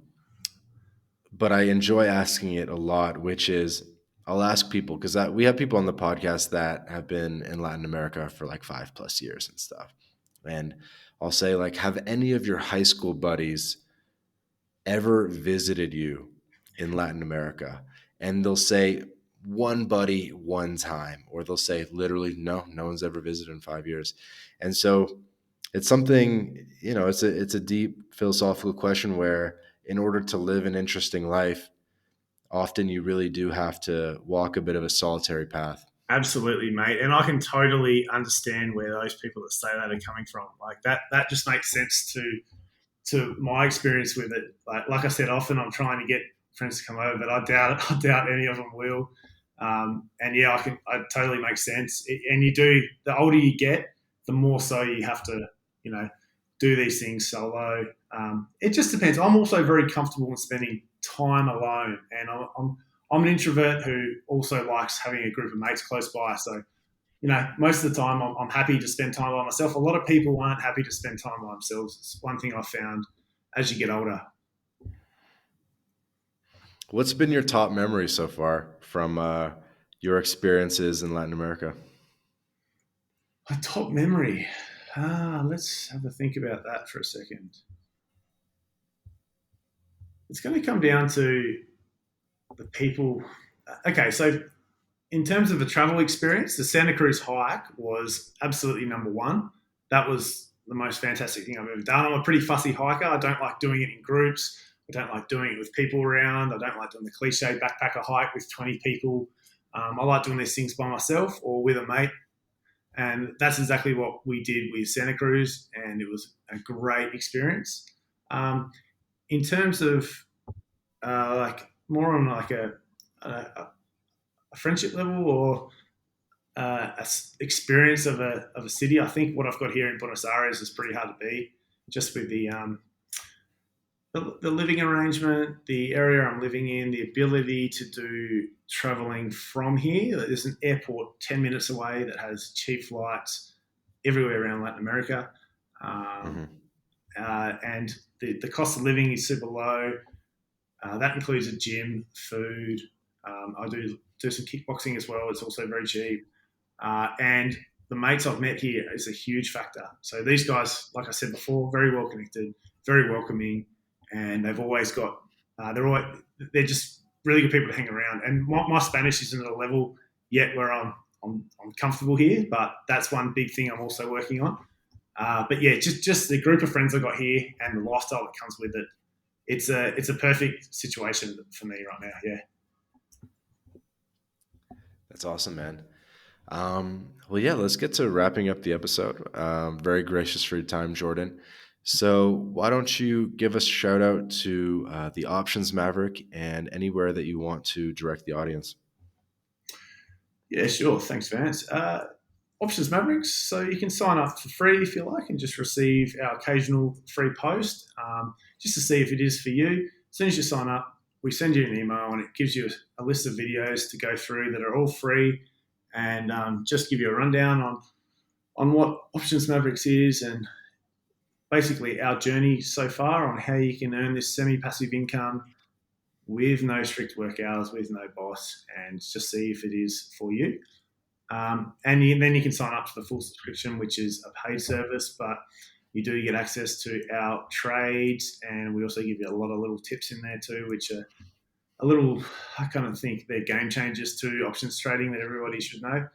I enjoy asking it a lot, which is I'll ask people, because we have people on the podcast that have been in Latin America for like 5+ years and stuff. And I'll say, like, have any of your high school buddies ever visited you in Latin America? And they'll say one buddy one time, or they'll say literally no one's ever visited in 5 years. And so it's something, it's a deep philosophical question where in order to live an interesting life, often you really do have to walk a bit of a solitary path. Absolutely, mate. And I can totally understand where those people that say that are coming from. Like that just makes sense to my experience with it. Like I said, often I'm trying to get friends to come over, but I doubt any of them will. I totally makes sense. And the older you get, the more so you have to, do these things solo. It just depends. I'm also very comfortable in spending time alone, and I'm an introvert who also likes having a group of mates close by. So, most of the time I'm happy to spend time by myself. A lot of people aren't happy to spend time by themselves. It's one thing I've found as you get older. What's been your top memory so far from your experiences in Latin America? A top memory. Let's have a think about that for a second. It's going to come down to the people. Okay, so in terms of the travel experience, the Santa Cruz hike was absolutely number one. That was the most fantastic thing I've ever done. I'm a pretty fussy hiker. I don't like doing it in groups. I don't like doing it with people around. I don't like doing the cliche backpacker hike with 20 people. I like doing these things by myself or with a mate. And that's exactly what we did with Santa Cruz, and it was a great experience. In terms of like more on like a friendship level or experience of a city, I think what I've got here in Buenos Aires is pretty hard to beat. Just with the living arrangement, the area I'm living in, the ability to do traveling from here. There's an airport 10 minutes away that has cheap flights everywhere around Latin America. and the cost of living is super low. That includes a gym, food. I do some kickboxing as well. It's also very cheap. And the mates I've met here is a huge factor. So these guys, like I said before, very well connected, very welcoming, and they've always got they're just really good people to hang around. And my Spanish isn't at a level yet where I'm comfortable here, but that's one big thing I'm also working on. But yeah, just the group of friends I got here and the lifestyle that comes with it. It's a perfect situation for me right now. Yeah. That's awesome, man. Well, yeah, let's get to wrapping up the episode. Very gracious for your time, Jordan. So why don't you give us a shout out to the Options Maverick and anywhere that you want to direct the audience? Yeah, sure. Thanks, Vance. Options Mavericks. So you can sign up for free if you like and just receive our occasional free post just to see if it is for you. As soon as you sign up, we send you an email and it gives you a list of videos to go through that are all free and just give you a rundown on what Options Mavericks is and basically our journey so far on how you can earn this semi-passive income with no strict work hours, with no boss, and just see if it is for you. And then you can sign up to the full subscription, which is a paid service, but you do get access to our trades, and we also give you a lot of little tips in there too, which are a little, I kind of think they're game changers to options trading that everybody should know.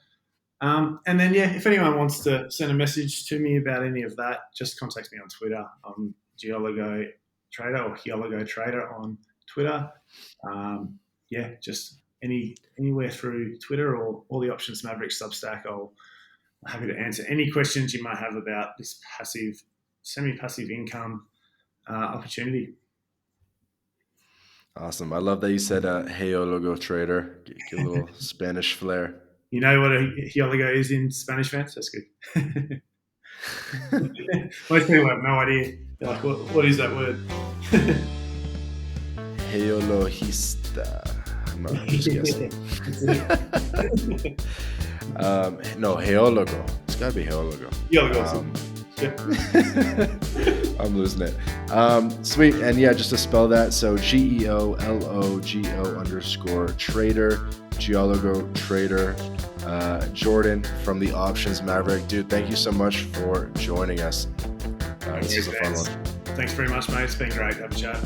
And then, yeah, if anyone wants to send a message to me about any of that, just contact me on Twitter. I'm Geology Trader or Geology Trader on Twitter. Yeah, just anywhere through Twitter or the Options Mavericks Substack. I'm happy to answer any questions you might have about this semi-passive income opportunity. Awesome. I love that you said Geology Trader. Give a little Spanish flair. You know what a geology is in Spanish, Vance? That's good. Most people have no idea. They're like, what is that word? Geologista. I'm just guessing. No, geólogo. It's got to be geólogo. I'm losing it. Sweet. And yeah, just to spell that. So GEOLOGO_trader, Geologo Trader. Jordan from the Options Maverick. Dude, thank you so much for joining us. This was a fun one. Thanks very much, mate. It's been great. Have a chat.